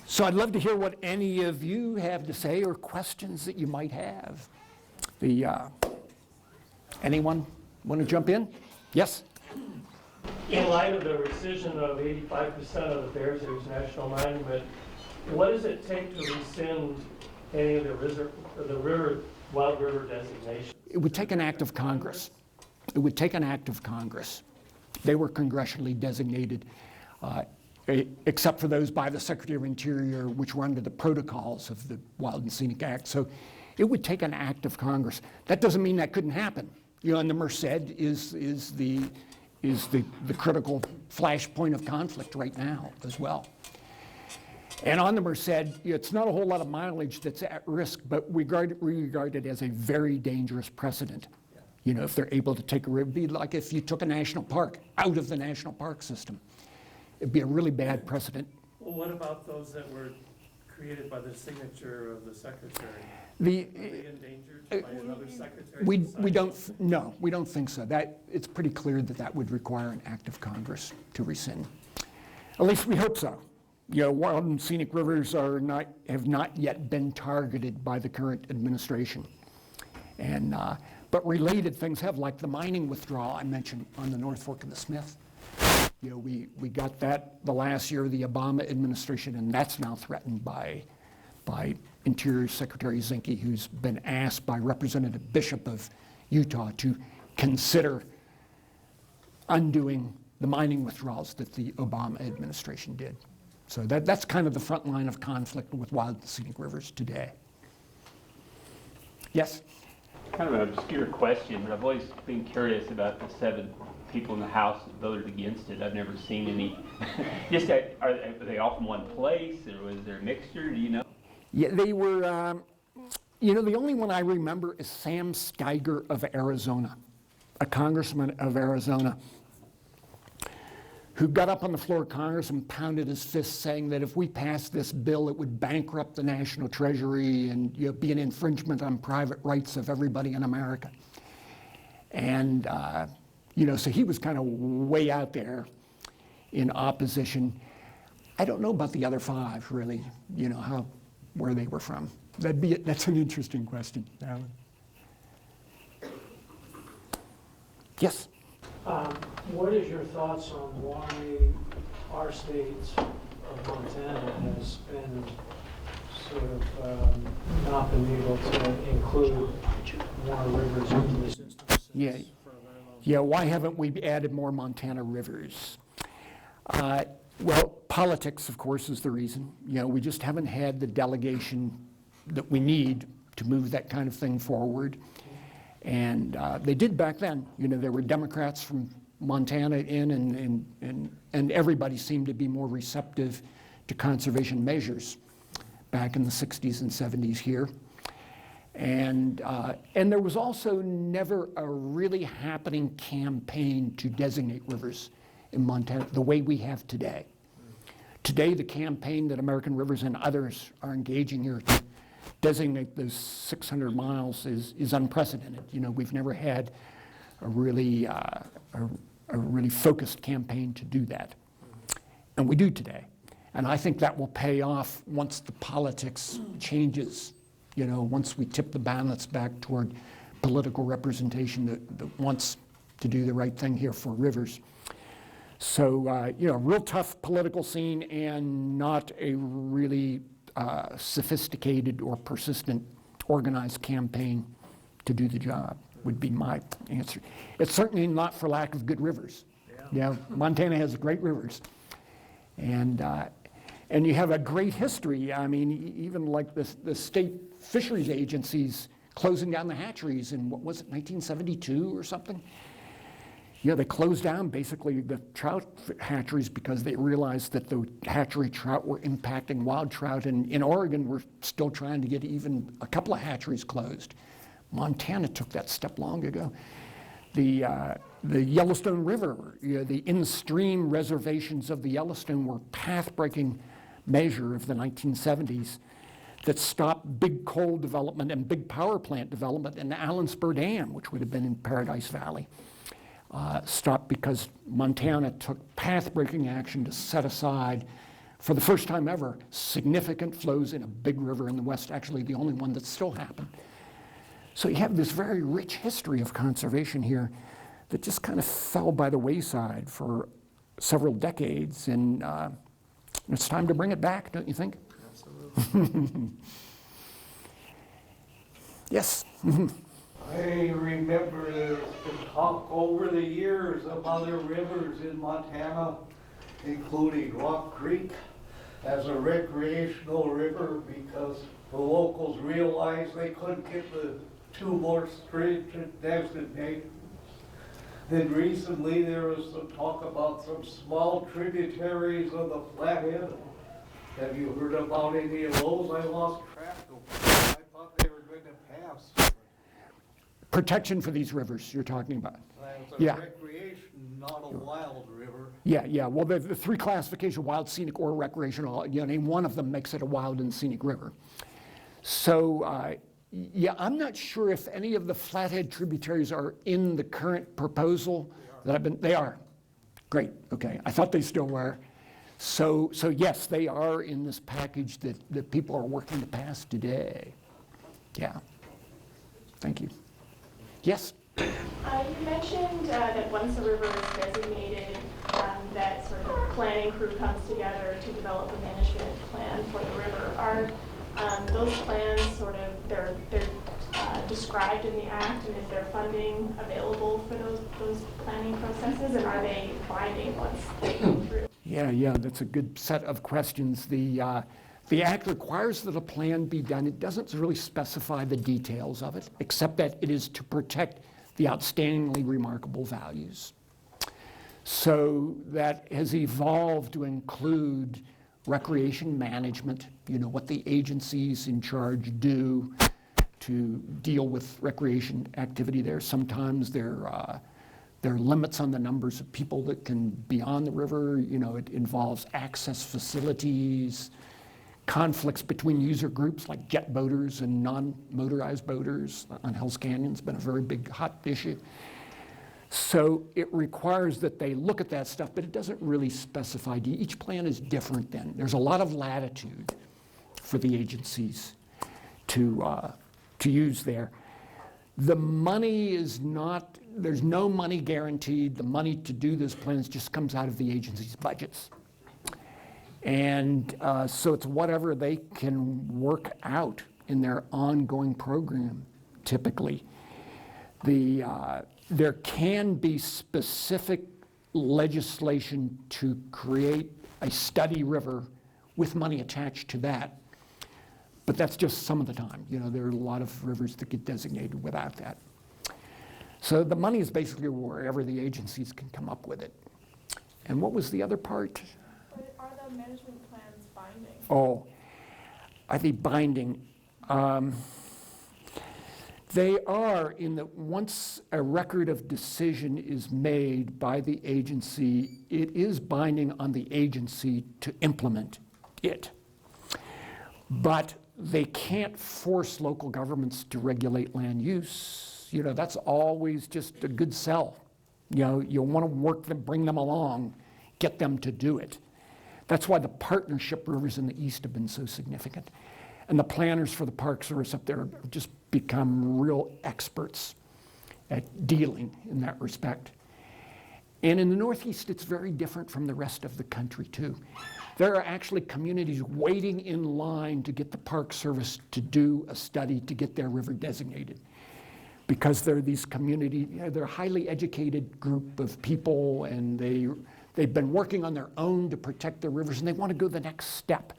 So I'd love to hear what any of you have to say or questions that you might have. Anyone want to jump in? Yes? In light of the rescission of 85% of the Bears Ears National Monument, what does it take to rescind any of the wild river designation? It would take an act of Congress. It would take an act of Congress. They were congressionally designated, except for those by the Secretary of Interior, which were under the protocols of the Wild and Scenic Act. So it would take an act of Congress. That doesn't mean that couldn't happen. You know, and the Merced is the critical flashpoint of conflict right now as well. And on the Merced, it's not a whole lot of mileage that's at risk, but we regard it as a very dangerous precedent. You know, if they're able to take a river, it'd be like if you took a national park out of the national park system. It'd be a really bad precedent. Well, what about those that were created by the signature of the secretary? Are they endangered by another secretary? We don't think so. It's pretty clear that that would require an act of Congress to rescind. At least we hope so. You know, wild and scenic rivers have not yet been targeted by the current administration. And but related things have, like the mining withdrawal I mentioned on the North Fork of the Smith. You know, we got that the last year of the Obama administration, and that's now threatened by Interior Secretary Zinke, who's been asked by Representative Bishop of Utah to consider undoing the mining withdrawals that the Obama administration did. So that's kind of the front line of conflict with wild and scenic rivers today. Yes? Kind of an obscure question, but I've always been curious about the 7 people in the House that voted against it. I've never seen any. Just are they all from one place, or was there a mixture? Do you know? Yeah, they were. You know, the only one I remember is Sam Steiger of Arizona, a congressman of Arizona, who got up on the floor of Congress and pounded his fist, saying that if we passed this bill, it would bankrupt the national treasury and be an infringement on private rights of everybody in America. And so he was kind of way out there in opposition. I don't know about the other 5, really. You know where they were from. That's an interesting question, Alan. Yes. What is your thoughts on why our state of Montana has been sort of not been able to include more rivers into the system since Yeah. for a very long time. Yeah, why haven't we added more Montana rivers? Well, politics, of course, is the reason. You know, we just haven't had the delegation that we need to move that kind of thing forward. And they did back then. You know, there were Democrats from Montana in, and everybody seemed to be more receptive to conservation measures back in the 60s and 70s here. And there was also never a really happening campaign to designate rivers in Montana the way we have today. Today, the campaign that American Rivers and others are engaging here to designate those 600 miles is unprecedented. You know, we've never had a really focused campaign to do that. And we do today. And I think that will pay off once the politics changes. You know, once we tip the balance back toward political representation that wants to do the right thing here for rivers. So, you know, real tough political scene and not a really sophisticated or persistent organized campaign to do the job would be my answer. It's certainly not for lack of good rivers. Yeah, Montana has great rivers. And you have a great history. I mean, even like the state fisheries agencies closing down the hatcheries in, what was it, 1972 or something? Yeah, they closed down basically the trout hatcheries because they realized that the hatchery trout were impacting wild trout. And in Oregon, we're still trying to get even a couple of hatcheries closed. Montana took that step long ago. The Yellowstone River, you know, the in-stream reservations of the Yellowstone were path-breaking measure of the 1970s that stopped big coal development and big power plant development in the Allen Spur Dam, which would have been in Paradise Valley. Stopped because Montana took path-breaking action to set aside, for the first time ever, significant flows in a big river in the West, actually the only one that still happened. So you have this very rich history of conservation here that just kind of fell by the wayside for several decades, and it's time to bring it back, don't you think? Absolutely. Yes. I remember there's been talk over the years of other rivers in Montana, including Rock Creek, as a recreational river because the locals realized they couldn't get the two more stringent designations. Then recently there was some talk about some small tributaries of the Flathead. Have you heard about any of those? I lost track of them. I thought they were going to pass. Protection for these rivers you're talking about. It's a Yeah. recreation, not a wild river. Yeah. Well, the three classification, wild, scenic, or recreational, you know, any one of them makes it a wild and scenic river. So, yeah, I'm not sure if any of the Flathead tributaries are in the current proposal they are. Great, okay. I thought they still were. So yes, they are in this package that people are working to pass today. Yeah. Thank you. Yes? You mentioned that once a river is designated, that sort of planning crew comes together to develop a management plan for the river. Are those plans sort of, they're described in the act, and is there funding available for those planning processes, and are they binding once they go through? Yeah, that's a good set of questions. The act requires that a plan be done. It doesn't really specify the details of it, except that it is to protect the outstandingly remarkable values. So that has evolved to include recreation management, you know, what the agencies in charge do to deal with recreation activity there. Sometimes there are limits on the numbers of people that can be on the river. You know, it involves access facilities, conflicts between user groups like jet boaters and non-motorized boaters on Hells Canyon's been a very big hot issue. So it requires that they look at that stuff, but it doesn't really specify. Each plan is different then. There's a lot of latitude for the agencies to use there. The money is not, there's no money guaranteed. The money to do those plans just comes out of the agency's budgets. And so it's whatever they can work out in their ongoing program, typically. There can be specific legislation to create a study river with money attached to that. But that's just some of the time. You know, there are a lot of rivers that get designated without that. So the money is basically wherever the agencies can come up with it. And what was the other part? But are the management plans binding? Oh, are they binding? They are in that once a record of decision is made by the agency, it is binding on the agency to implement it. But they can't force local governments to regulate land use. You know, that's always just a good sell. You know, you want to work them, bring them along, get them to do it. That's why the partnership rivers in the east have been so significant. And the planners for the Park Service up there have just become real experts at dealing in that respect. And in the Northeast, it's very different from the rest of the country, too. There are actually communities waiting in line to get the Park Service to do a study to get their river designated. Because they're these community, they're a highly educated group of people, and they've been working on their own to protect their rivers, and they want to go the next step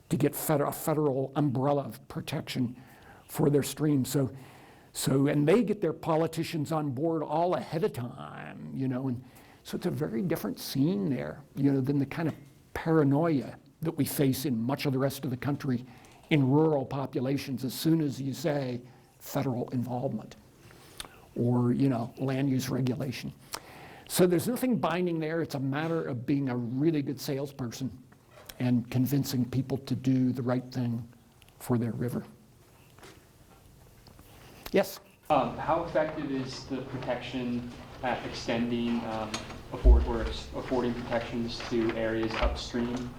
to get a federal umbrella of protection for their streams. And they get their politicians on board all ahead of time, you know, and so it's a very different scene there, you know, than the kind of paranoia that we face in much of the rest of the country in rural populations as soon as you say federal involvement or, you know, land use regulation. So there's nothing binding there. It's a matter of being a really good salesperson and convincing people to do the right thing for their river. Yes? How effective is the protection at extending affording protections to areas upstream,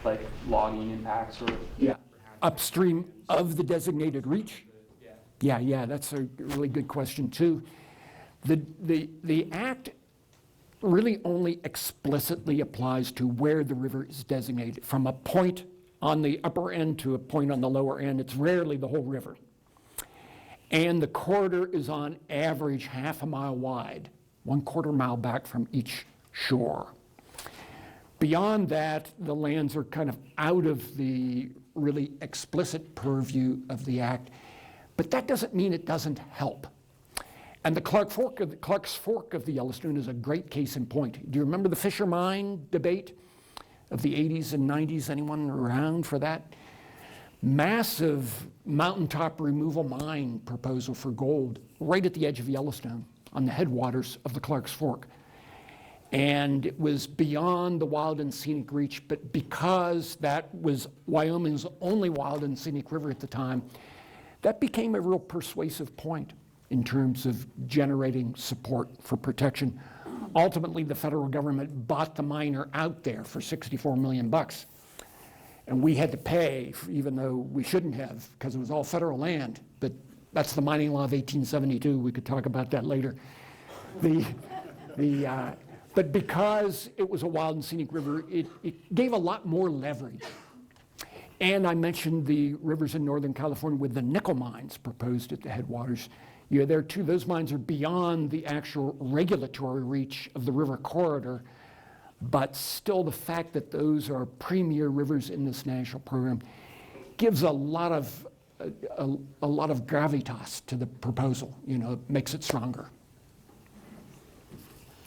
like logging impacts or? Yeah. Upstream of the designated reach? Yeah, that's a really good question too. The Act really only explicitly applies to where the river is designated, from a point on the upper end to a point on the lower end. It's rarely the whole river. And the corridor is on average half a mile wide, 1/4 mile back from each shore. Beyond that, the lands are kind of out of the really explicit purview of the Act, but that doesn't mean it doesn't help. And the Clark's Fork of the Yellowstone is a great case in point. Do you remember the Fisher Mine debate of the 80s and 90s? Anyone around for that? Massive mountaintop removal mine proposal for gold right at the edge of Yellowstone on the headwaters of the Clark's Fork. And it was beyond the wild and scenic reach, but because that was Wyoming's only wild and scenic river at the time, that became a real persuasive point in terms of generating support for protection. Ultimately, the federal government bought the miner out there for $64 million. And we had to pay, even though we shouldn't have, because it was all federal land. But that's the mining law of 1872. We could talk about that later. But because it was a wild and scenic river, it gave a lot more leverage. And I mentioned the rivers in Northern California with the nickel mines proposed at the headwaters. You're there too. Those mines are beyond the actual regulatory reach of the river corridor, but still the fact that those are premier rivers in this national program gives a lot of gravitas to the proposal. You know, it makes it stronger.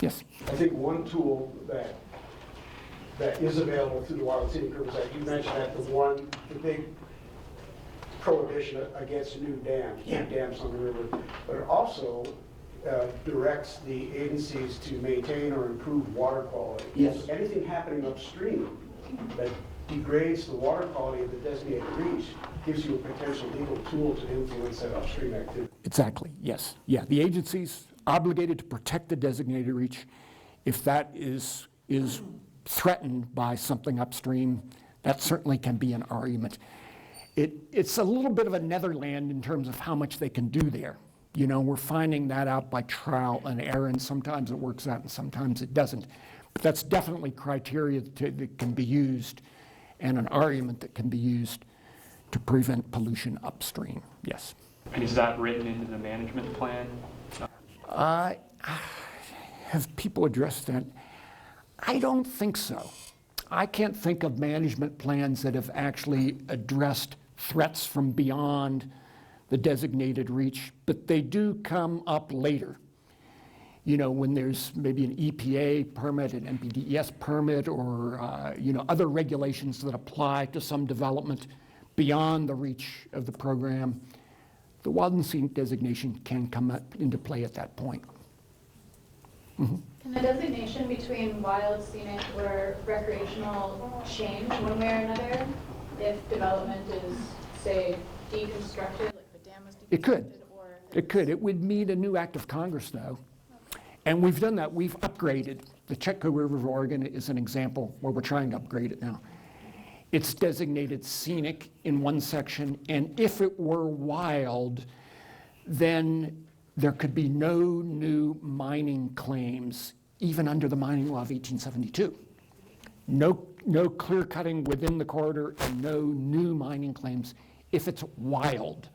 Yes. I think one tool that is available through the Wild and Scenic Rivers Act, you mentioned that the big prohibition against new dams on the river, but it also directs the agencies to maintain or improve water quality. Yes. Anything happening upstream that degrades the water quality of the designated reach gives you a potential legal tool to influence that upstream activity. Exactly, yes. Yeah, the agency's obligated to protect the designated reach. If that is threatened by something upstream, that certainly can be an argument. It's a little bit of a netherland in terms of how much they can do there. You know, we're finding that out by trial and error, and sometimes it works out and sometimes it doesn't. But that's definitely criteria that can be used and an argument that can be used to prevent pollution upstream, yes. And is that written into the management plan? Have people addressed that? I don't think so. I can't think of management plans that have actually addressed threats from beyond the designated reach, but they do come up later. You know, when there's maybe an EPA permit, an NPDES permit, or you know, other regulations that apply to some development beyond the reach of the program, the wild and scenic designation can come into play at that point. Can the designation between wild, scenic, or recreational change one way or another if development is, say, deconstructed, like the dam was deconstructed? It could. Or It could. It would need a new act of Congress, though. And we've done that. We've upgraded. The Chetco River of Oregon is an example where we're trying to upgrade it now. It's designated scenic in one section, and if it were wild, then there could be no new mining claims, even under the mining law of 1872. No clear cutting within the corridor and no new mining claims if it's wild,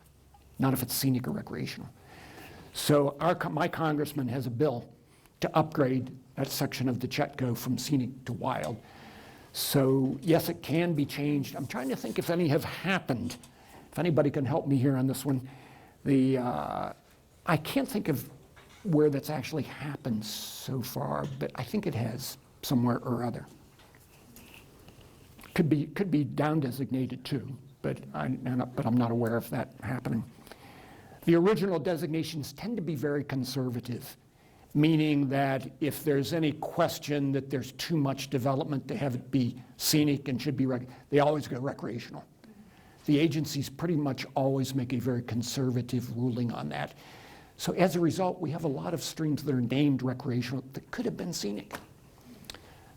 not if it's scenic or recreational. So my congressman has a bill to upgrade that section of the Chetco from scenic to wild. So yes, it can be changed. I'm trying to think if any have happened. If anybody can help me here on this one. I can't think of where that's actually happened so far, but I think it has somewhere or other. Could be down designated too, but I'm not aware of that happening. The original designations tend to be very conservative, meaning that if there's any question that there's too much development to have it be scenic and should be, they always go recreational. The agencies pretty much always make a very conservative ruling on that. So as a result, we have a lot of streams that are named recreational that could have been scenic,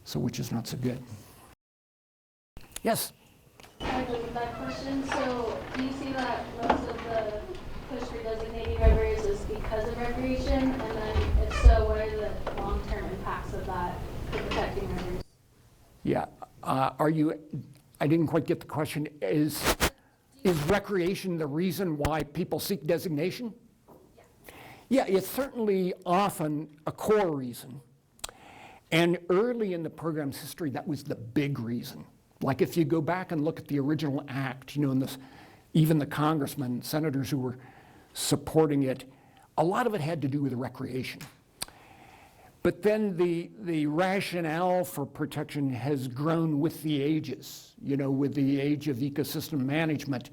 so which is not so good. Yes? I have that question. So do you see that most of the push for designating rivers is because of recreation? And then if so, what are the long-term impacts of that for protecting rivers? Yeah. I didn't quite get the question. Is recreation the reason why people seek designation? Yeah, it's certainly often a core reason. And early in the program's history, that was the big reason. Like if you go back and look at the original act, you know, and even the congressmen, senators who were supporting it, a lot of it had to do with recreation. But then the rationale for protection has grown with the ages, you know, with the age of ecosystem management.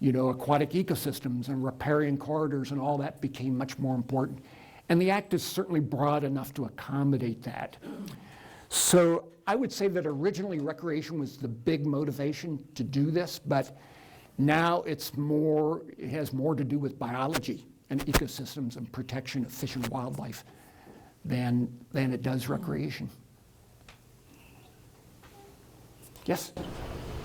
You know, aquatic ecosystems and riparian corridors and all that became much more important. And the act is certainly broad enough to accommodate that. So I would say that originally recreation was the big motivation to do this, but now it has more to do with biology and ecosystems and protection of fish and wildlife than it does recreation. Yes?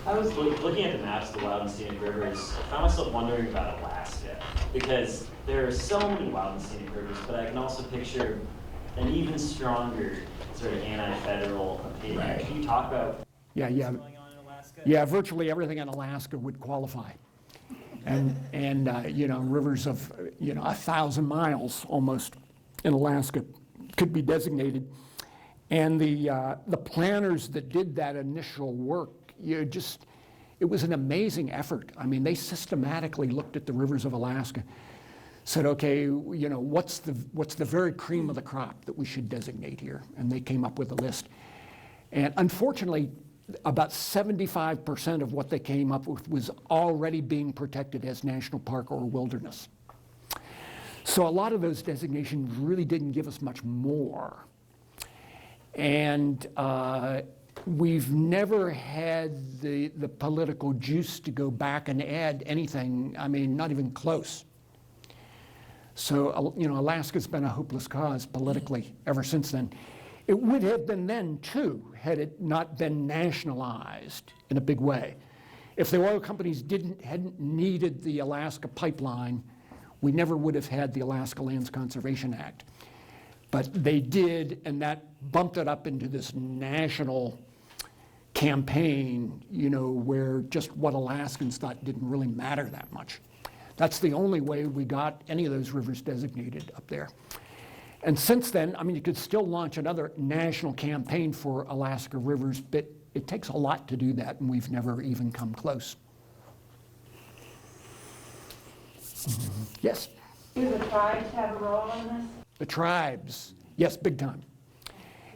I was looking at the maps of the wild and scenic rivers. I found myself wondering about Alaska, because there are so many wild and scenic rivers, but I can also picture an even stronger sort of anti-federal opinion. Right. Can you talk about Yeah. what's going on in Alaska? Yeah, virtually everything in Alaska would qualify. And you know, rivers of, you know, 1,000 miles almost in Alaska could be designated. And the planners that did that initial work, it was an amazing effort. I mean, they systematically looked at the rivers of Alaska, said, okay, you know, what's the very cream of the crop that we should designate here? And they came up with a list. And unfortunately, about 75% of what they came up with was already being protected as national park or wilderness. So a lot of those designations really didn't give us much more. And we've never had the political juice to go back and add anything, I mean, not even close. So, you know, Alaska's been a hopeless cause politically ever since then. It would have been then, too, had it not been nationalized in a big way. If the oil companies hadn't needed the Alaska pipeline, we never would have had the Alaska Lands Conservation Act. But they did, and that bumped it up into this national campaign, you know, where just what Alaskans thought didn't really matter that much. That's the only way we got any of those rivers designated up there. And since then, I mean, you could still launch another national campaign for Alaska rivers, but it takes a lot to do that, and we've never even come close. Yes? Do the tribes have a role in this? The tribes, yes, big time.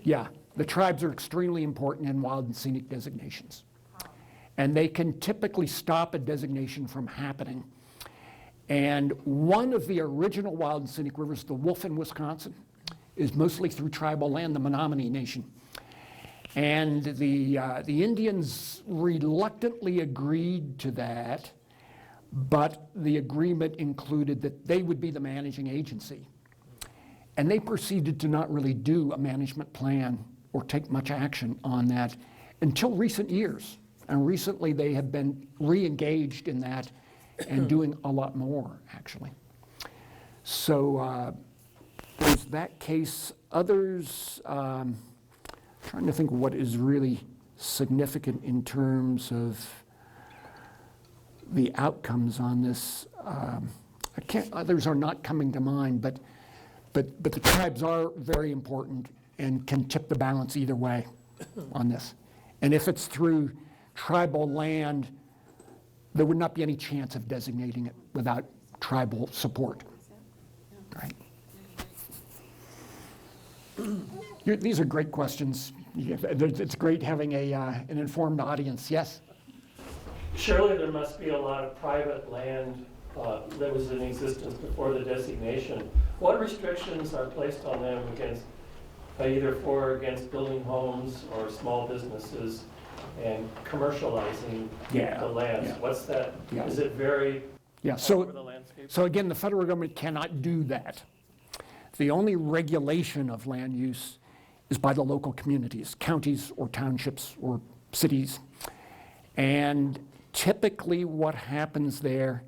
Yeah, the tribes are extremely important in wild and scenic designations. And they can typically stop a designation from happening. And one of the original wild and scenic rivers, the Wolf in Wisconsin, is mostly through tribal land, the Menominee Nation. And the Indians reluctantly agreed to that, but the agreement included that they would be the managing agency. And they proceeded to not really do a management plan or take much action on that until recent years. And recently they have been re-engaged in that and doing a lot more, actually. So there's that case. Others, trying to think of what is really significant in terms of the outcomes on this. Others are not coming to mind, but the tribes are very important and can tip the balance either way on this. And if it's through tribal land, there would not be any chance of designating it without tribal support. Right? These are great questions. It's great having an informed audience. Yes? Surely there must be a lot of private land that was in existence before the designation. What restrictions are placed on them against, either for or against building homes or small businesses and commercializing the lands? Yeah. What's that? Yeah. Is it very Yeah. over the landscape? So again, the federal government cannot do that. The only regulation of land use is by the local communities, counties or townships or cities. And typically what happens there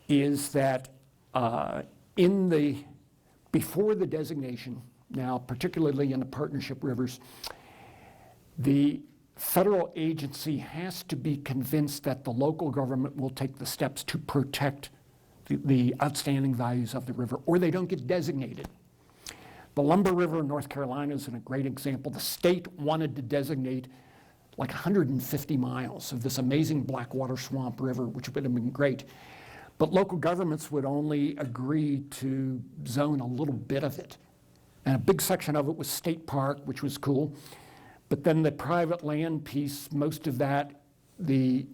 is that before the designation, now particularly in the partnership rivers, the federal agency has to be convinced that the local government will take the steps to protect the outstanding values of the river, or they don't get designated. The Lumber River in North Carolina is a great example. The state wanted to designate like 150 miles of this amazing Blackwater Swamp River, which would have been great. But local governments would only agree to zone a little bit of it. And a big section of it was state park, which was cool. But then the private land piece, most of that, the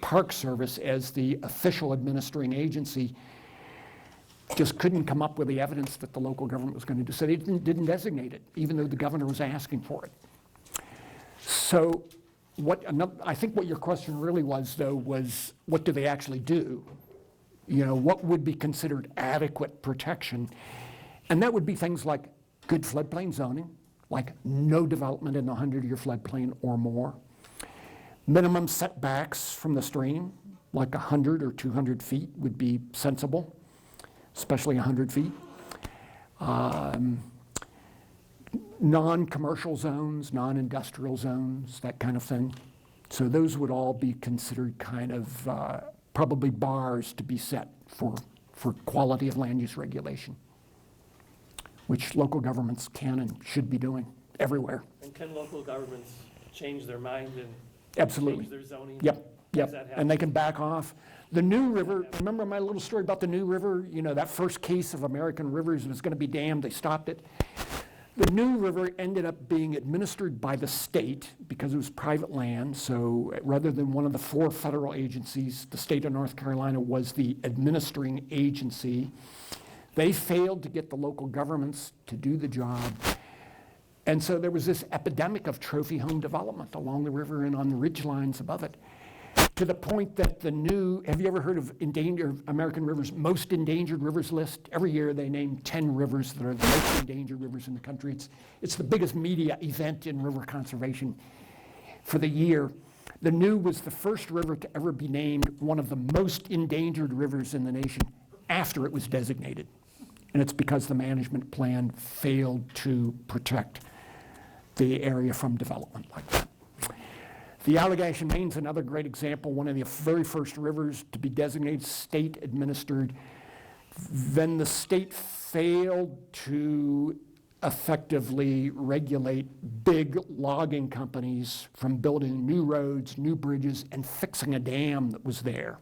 Park Service as the official administering agency just couldn't come up with the evidence that the local government was going to do. So they didn't designate it, even though the governor was asking for it. So I think what your question really was, though, was what do they actually do? You know, what would be considered adequate protection? And that would be things like good floodplain zoning, like no development in the 100-year floodplain or more. Minimum setbacks from the stream, like 100 or 200 feet would be sensible, especially 100 feet. Non-commercial zones, non-industrial zones, that kind of thing. So those would all be considered kind of probably bars to be set for quality of land use regulation, which local governments can and should be doing everywhere. And can local governments change their mind and Absolutely. change their zoning? Yep, Does that happen? and they can back off. The New River, remember my little story about the New River? You know, that first case of American rivers was going to be dammed, they stopped it. The New River ended up being administered by the state because it was private land, so rather than one of the 4 federal agencies, the state of North Carolina was the administering agency. They failed to get the local governments to do the job. And so there was this epidemic of trophy home development along the river and on the ridge lines above it, to the point that have you ever heard of American Rivers, most endangered rivers list? Every year they name 10 rivers that are the most endangered rivers in the country. It's the biggest media event in river conservation for the year. The New was the first river to ever be named one of the most endangered rivers in the nation after it was designated. And it's because the management plan failed to protect the area from development like that. The Allegheny Main's another great example, one of the very first rivers to be designated state administered. Then the state failed to effectively regulate big logging companies from building new roads, new bridges, and fixing a dam that was there.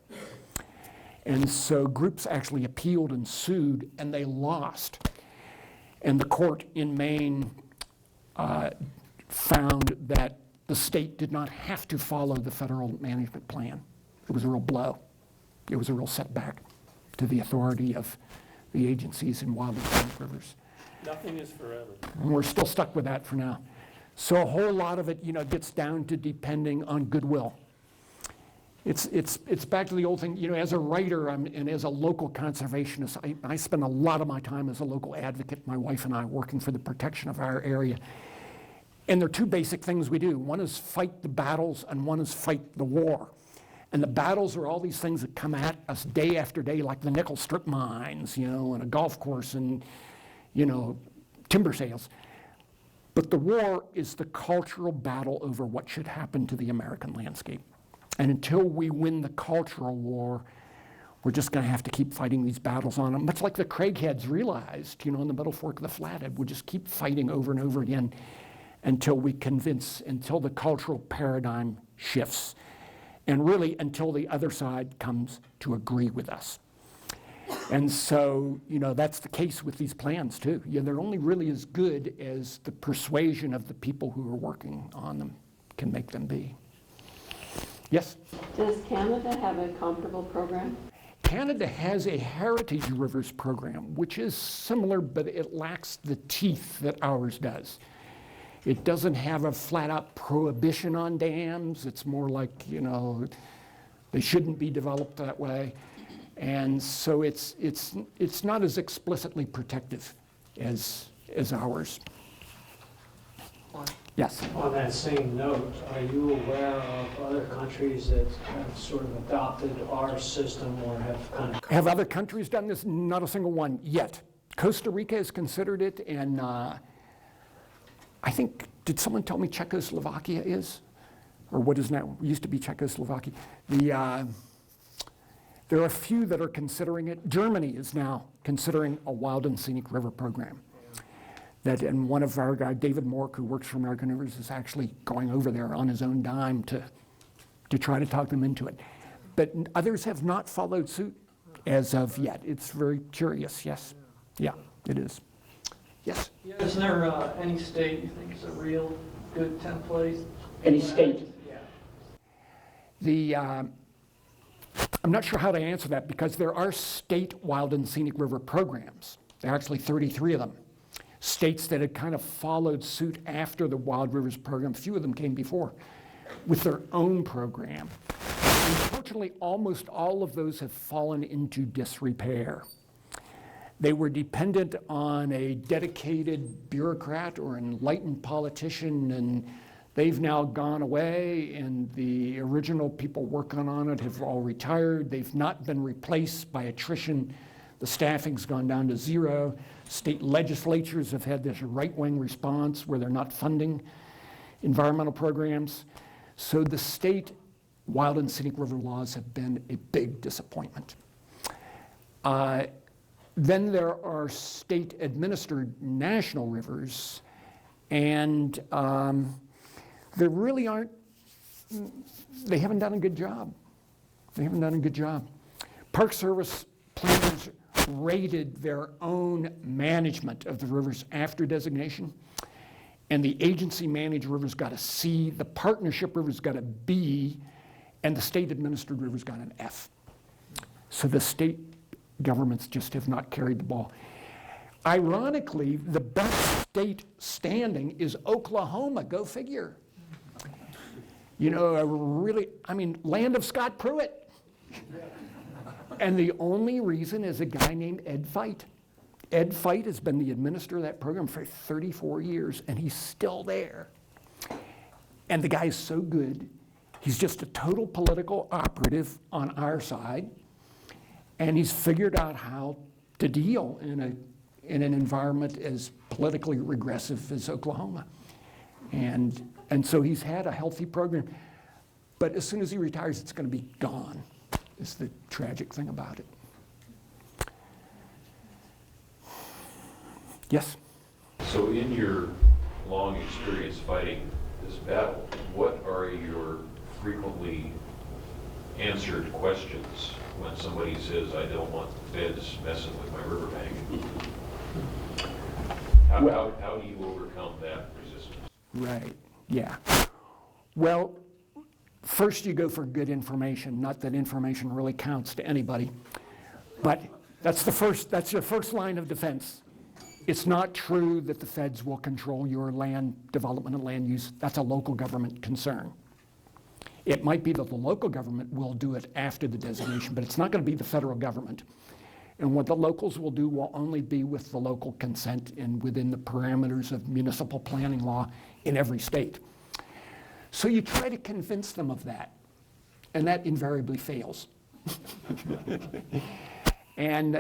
And so groups actually appealed and sued, and they lost. And the court in Maine found that the state did not have to follow the federal management plan. It was a real blow. It was a real setback to the authority of the agencies in wild and scenic rivers. Nothing is forever. And we're still stuck with that for now. So a whole lot of it, gets down to depending on goodwill. It's back to the old thing, as a writer and as a local conservationist, I spend a lot of my time as a local advocate, my wife and I, working for the protection of our area. And there are two basic things we do. One is fight the battles, and one is fight the war. And the battles are all these things that come at us day after day, like the nickel strip mines, and a golf course and, timber sales. But the war is the cultural battle over what should happen to the American landscape. And until we win the cultural war, we're just going to have to keep fighting these battles on them. Much like the Craigheads realized, in the Middle Fork of the Flathead, we'll just keep fighting over and over again until the cultural paradigm shifts. And really until the other side comes to agree with us. And so, that's the case with these plans too. They're only really as good as the persuasion of the people who are working on them can make them be. Yes? Does Canada have a comparable program? Canada has a heritage rivers program, which is similar, but it lacks the teeth that ours does. It doesn't have a flat-out prohibition on dams. It's more like, they shouldn't be developed that way. And so it's not as explicitly protective as ours. Yes? On that same note, are you aware of other countries that have sort of adopted our system or have kind of... Have other countries done this? Not a single one yet. Costa Rica has considered it, and I think, did someone tell me Czechoslovakia is? Or what is now, used to be Czechoslovakia. There are a few that are considering it. Germany is now considering a wild and scenic river program. And one of our guys, David Mork, who works for American Rivers, is actually going over there on his own dime to try to talk them into it. But others have not followed suit as of yet. It's very curious, yes. Yeah, it is. Yes? Yeah, isn't there any state you think is a real good template? Any state? Yeah. I'm not sure how to answer that because there are state wild and scenic river programs. There are actually 33 of them. States that had kind of followed suit after the Wild Rivers program, a few of them came before, with their own program. Unfortunately, almost all of those have fallen into disrepair. They were dependent on a dedicated bureaucrat or enlightened politician, and they've now gone away, and the original people working on it have all retired. They've not been replaced by attrition. The staffing's gone down to zero. State legislatures have had this right-wing response where they're not funding environmental programs. So the state wild and scenic river laws have been a big disappointment. Then there are state-administered national rivers, and they really aren't, they haven't done a good job. They haven't done a good job. Park Service planners rated their own management of the rivers after designation, and the agency-managed rivers got a C, the partnership rivers got a B, and the state-administered rivers got an F. So the state governments just have not carried the ball. Ironically, the best state standing is Oklahoma, go figure. Land of Scott Pruitt. And the only reason is a guy named Ed Feit. Ed Feit has been the administrator of that program for 34 years, and he's still there. And the guy is so good. He's just a total political operative on our side, and he's figured out how to deal in an environment as politically regressive as Oklahoma. And so he's had a healthy program. But as soon as he retires, it's going to be gone, is the tragic thing about it. Yes? So in your long experience fighting this battle, what are your frequently answered questions when somebody says, I don't want the feds messing with my riverbank? How do you overcome that resistance? Right, yeah. Well, first you go for good information, not that information really counts to anybody, but that's your first line of defense. It's not true that the feds will control your land development and land use. That's a local government concern. It might be that the local government will do it after the designation, but it's not going to be the federal government. And what the locals will do will only be with the local consent and within the parameters of municipal planning law in every state. So you try to convince them of that, and that invariably fails. And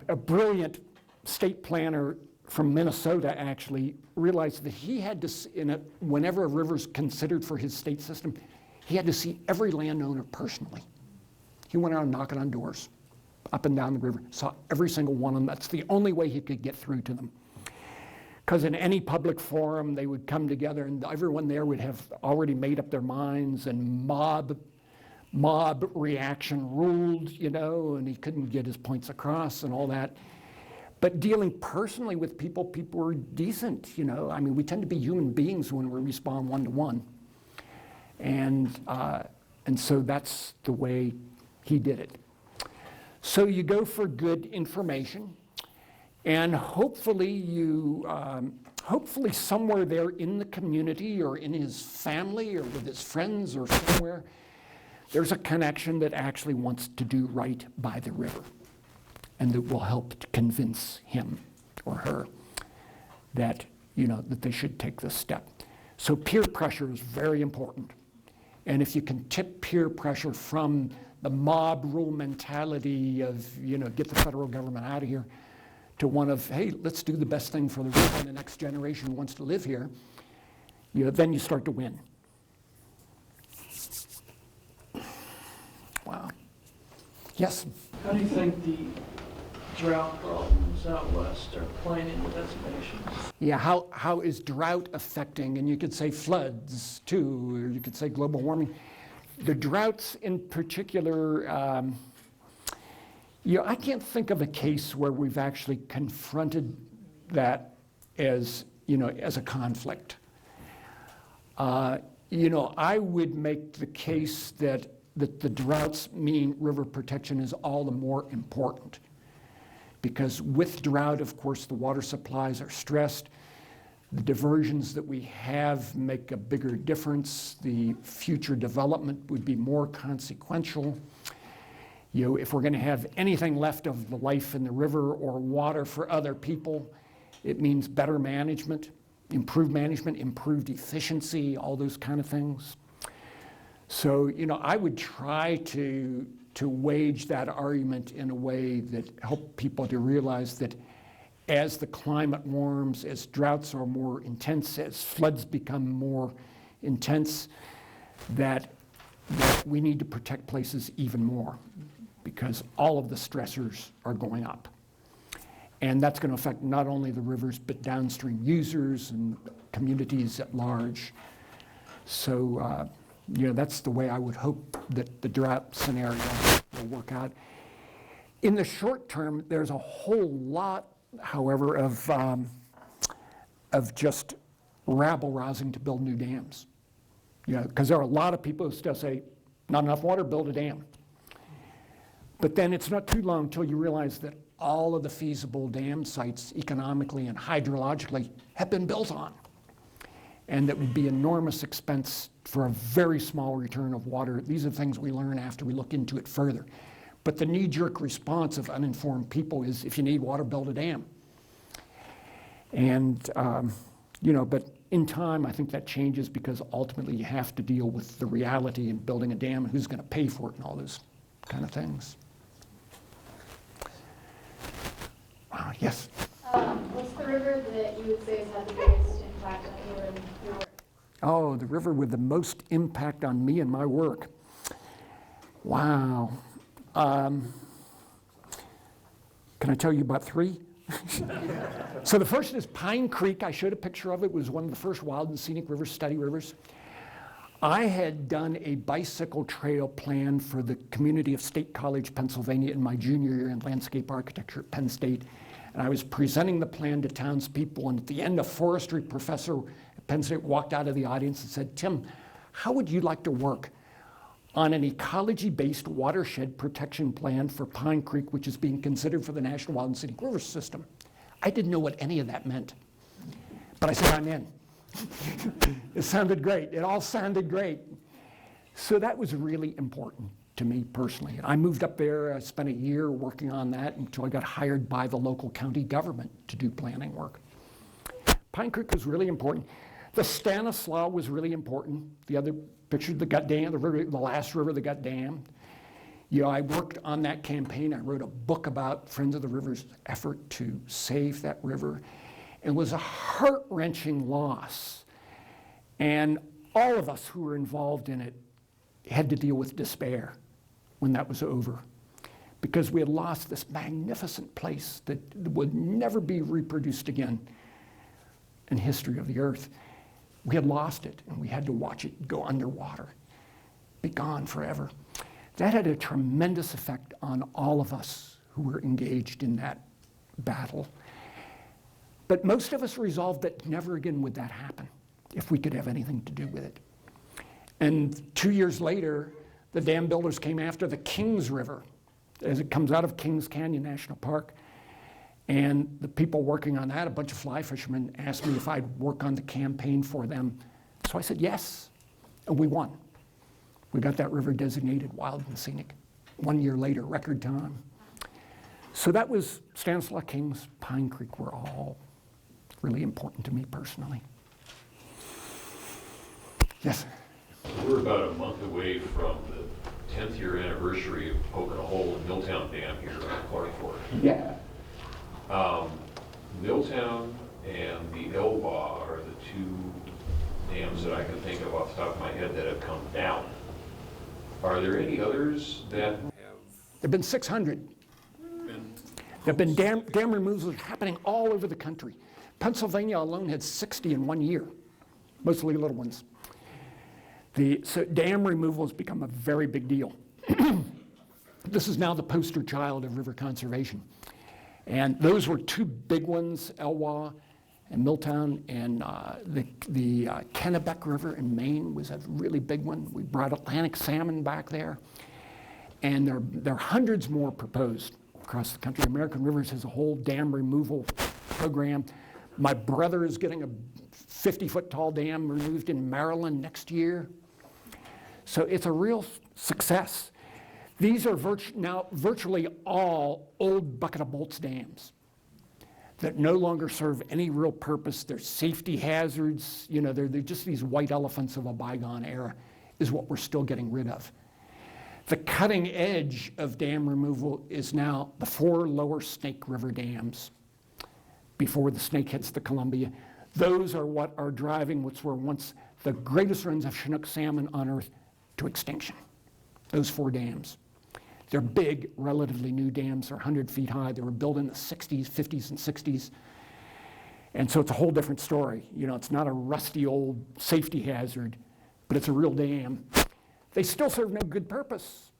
a brilliant state planner from Minnesota actually realized that he had to, whenever a river's considered for his state system, he had to see every landowner personally. He went out knocking on doors up and down the river, saw every single one of them. That's the only way he could get through to them. Because in any public forum, they would come together and everyone there would have already made up their minds, and mob reaction ruled, and he couldn't get his points across and all that. But dealing personally with people were decent, I mean, we tend to be human beings when we respond one-to-one. And so that's the way he did it. So you go for good information, and hopefully hopefully somewhere there in the community or in his family or with his friends or somewhere, there's a connection that actually wants to do right by the river, and that will help to convince him or her that, that they should take this step. So peer pressure is very important. And if you can tip peer pressure from the mob rule mentality of, get the federal government out of here, to one of, hey, let's do the best thing for the river and the next generation who wants to live here, then you start to win. Wow. Yes? How do you think the drought problems out west are playing into designations? Yeah, how is drought affecting, and you could say floods too, or you could say global warming. The droughts in particular, I can't think of a case where we've actually confronted that as, as a conflict. I would make the case that the droughts mean river protection is all the more important. Because with drought, of course, the water supplies are stressed. The diversions that we have make a bigger difference. The future development would be more consequential. If we're going to have anything left of the life in the river or water for other people, it means better management, improved efficiency, all those kind of things. So, I would try to wage that argument in a way that helped people to realize that as the climate warms, as droughts are more intense, as floods become more intense, that we need to protect places even more, because all of the stressors are going up. And that's going to affect not only the rivers, but downstream users and communities at large. So, that's the way I would hope that the drought scenario will work out. In the short term, there's a whole lot, however, of just rabble-rousing to build new dams. Because there are a lot of people who still say, not enough water, build a dam. But then it's not too long until you realize that all of the feasible dam sites economically and hydrologically have been built on. And that would be enormous expense for a very small return of water. These are things we learn after we look into it further. But the knee-jerk response of uninformed people is, if you need water, build a dam. And, but in time, I think that changes, because ultimately you have to deal with the reality in building a dam and who's going to pay for it and all those kind of things. Yes? What's the river that you would say has had the biggest impact on your work? Oh, the river with the most impact on me and my work. Wow. Can I tell you about 3? So the first is Pine Creek. I showed a picture of it. It was one of the first wild and scenic rivers, study rivers. I had done a bicycle trail plan for the community of State College, Pennsylvania in my junior year in landscape architecture at Penn State. And I was presenting the plan to townspeople, and at the end, a forestry professor at Penn State walked out of the audience and said, "Tim, how would you like to work on an ecology-based watershed protection plan for Pine Creek, which is being considered for the National Wild and Scenic Rivers System?" I didn't know what any of that meant, but I said, "I'm in." It sounded great. It all sounded great. So that was really important to me personally. I moved up there. I spent a year working on that until I got hired by the local county government to do planning work. Pine Creek was really important. The Stanislaus was really important. The other picture that got dammed, the river, the last river that got dammed. You know, I worked on that campaign. I wrote a book about Friends of the River's effort to save that river. It was a heart-wrenching loss. And all of us who were involved in it had to deal with despair when that was over, because we had lost this magnificent place that would never be reproduced again in history of the earth. We had lost it, and we had to watch it go underwater, be gone forever. That had a tremendous effect on all of us who were engaged in that battle. But most of us resolved that never again would that happen, if we could have anything to do with it. And 2 years later, the dam builders came after the Kings River as it comes out of Kings Canyon National Park. And the people working on that, a bunch of fly fishermen, asked me if I'd work on the campaign for them. So I said yes, and we won. We got that river designated wild and scenic 1 year later, record time. So that was Stanislaus, Kings, Pine Creek were all really important to me personally. Yes? We're about a month away from the 10th year anniversary of poking a hole in Milltown Dam here on Clark Fork. Yeah. Milltown and the Elwha are the 2 dams that I can think of off the top of my head that have come down. Are there any others that have? There have been 600. There have been dam removals happening all over the country. Pennsylvania alone had 60 in 1 year, mostly little ones. So dam removal has become a very big deal. This is now the poster child of river conservation. And those were 2 big ones, Elwha and Milltown, and the Kennebec River in Maine was a really big one. We brought Atlantic salmon back there. And there are hundreds more proposed across the country. American Rivers has a whole dam removal program. My brother is getting a 50-foot tall dam removed in Maryland next year. So it's a real success. These are now virtually all old bucket of bolts dams that no longer serve any real purpose. They're safety hazards. You know, they're just these white elephants of a bygone era is what we're still getting rid of. The cutting edge of dam removal is now the 4 lower Snake River dams before the Snake hits the Columbia. Those are what are driving what were once the greatest runs of Chinook salmon on Earth to extinction, those 4 dams. They're big, relatively new dams. They're 100 feet high. They were built in the 60s, 50s, and 60s. And so it's a whole different story. You know, it's not a rusty old safety hazard, but it's a real dam. They still serve no good purpose.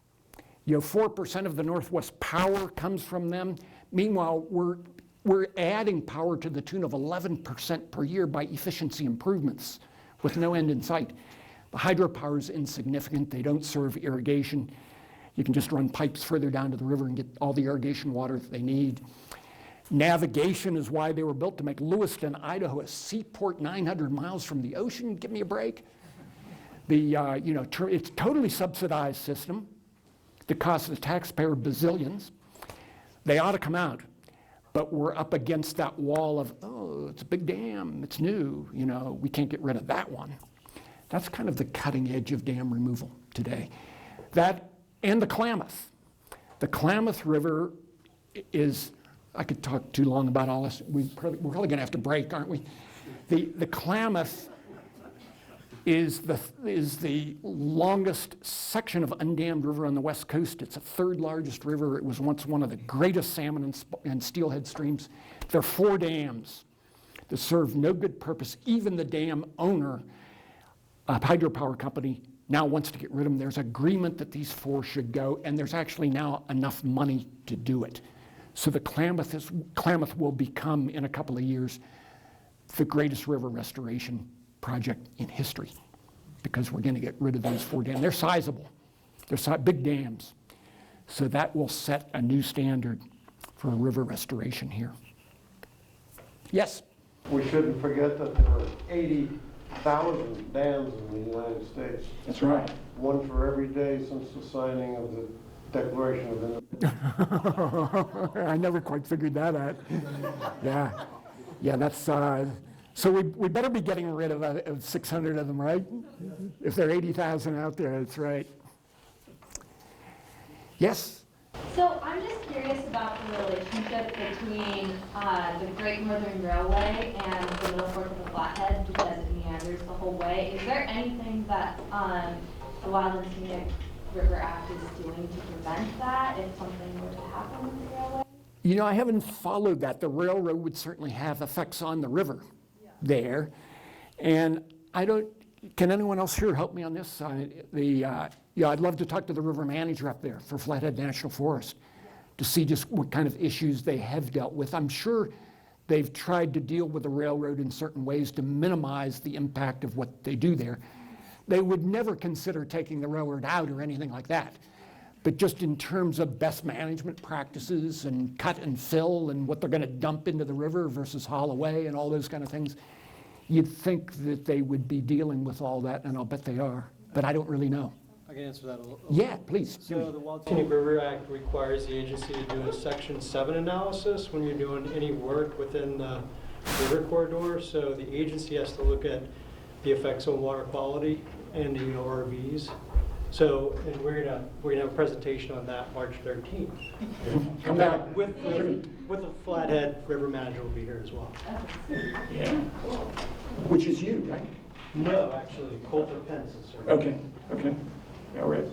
You know, 4% of the Northwest power comes from them. Meanwhile, we're adding power to the tune of 11% per year by efficiency improvements with no end in sight. The hydropower is insignificant. They don't serve irrigation. You can just run pipes further down to the river and get all the irrigation water that they need. Navigation is why they were built, to make Lewiston, Idaho, a seaport 900 miles from the ocean. Give me a break. It's a totally subsidized system that costs the taxpayer bazillions. They ought to come out, but we're up against that wall of, oh, it's a big dam, it's new, you know, we can't get rid of that one. That's kind of the cutting edge of dam removal today. That and the Klamath. The Klamath River is, I could talk too long about all this. We're probably going to have to break, aren't we? The Klamath is the longest section of undammed river on the West Coast. It's the third largest river. It was once one of the greatest salmon and steelhead streams. There are 4 dams that serve no good purpose. Even the dam owner, a hydropower company, now wants to get rid of them. There's agreement that these 4 should go, and there's actually now enough money to do it. So the Klamath will become, in a couple of years, the greatest river restoration project in history, because we're going to get rid of those 4 dams. They're sizable. They're big dams. So that will set a new standard for river restoration here. Yes? We shouldn't forget that there are 80,000 dams in the United States. That's right. One for every day since the signing of the Declaration of Independence. I never quite figured that out. Yeah, that's, so we better be getting rid of 600 of them, right? If there are 80,000 out there, that's right. Yes? So I'm just curious about the relationship between the Great Northern Railway and the Middle Fork of the Flathead, because it meanders the whole way. Is there anything that the Wild and Scenic River Act is doing to prevent that if something were to happen with the railway? You know, I haven't followed that. The railroad would certainly have effects on the river there. And I don't, can anyone else here help me on this? I'd love to talk to the river manager up there for Flathead National Forest to see just what kind of issues they have dealt with. I'm sure they've tried to deal with the railroad in certain ways to minimize the impact of what they do there. They would never consider taking the railroad out or anything like that. But just in terms of best management practices and cut and fill and what they're going to dump into the river versus haul away and all those kind of things, you'd think that they would be dealing with all that, and I'll bet they are. But I don't really know. I can answer that a little. Yeah, please. So the Wild Scenic River Act requires the agency to do a Section 7 analysis when you're doing any work within the river corridor. So the agency has to look at the effects on water quality and the RVs. So, and we're gonna have a presentation on that March 13th. Come back. With the Flathead River Manager will be here as well. Yeah. Which is you, right? No, actually, Coulter Pence is serving. Okay. All right.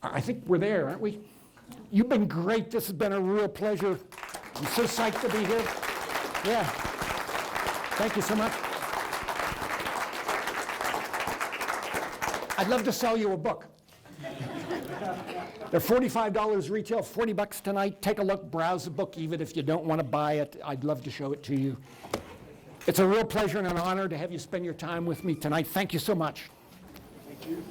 I think we're there, aren't we? You've been great. This has been a real pleasure. I'm so psyched to be here. Yeah. Thank you so much. I'd love to sell you a book. They're $45 retail, $40 tonight. Take a look, browse the book, even if you don't want to buy it. I'd love to show it to you. It's a real pleasure and an honor to have you spend your time with me tonight. Thank you so much. Thank you.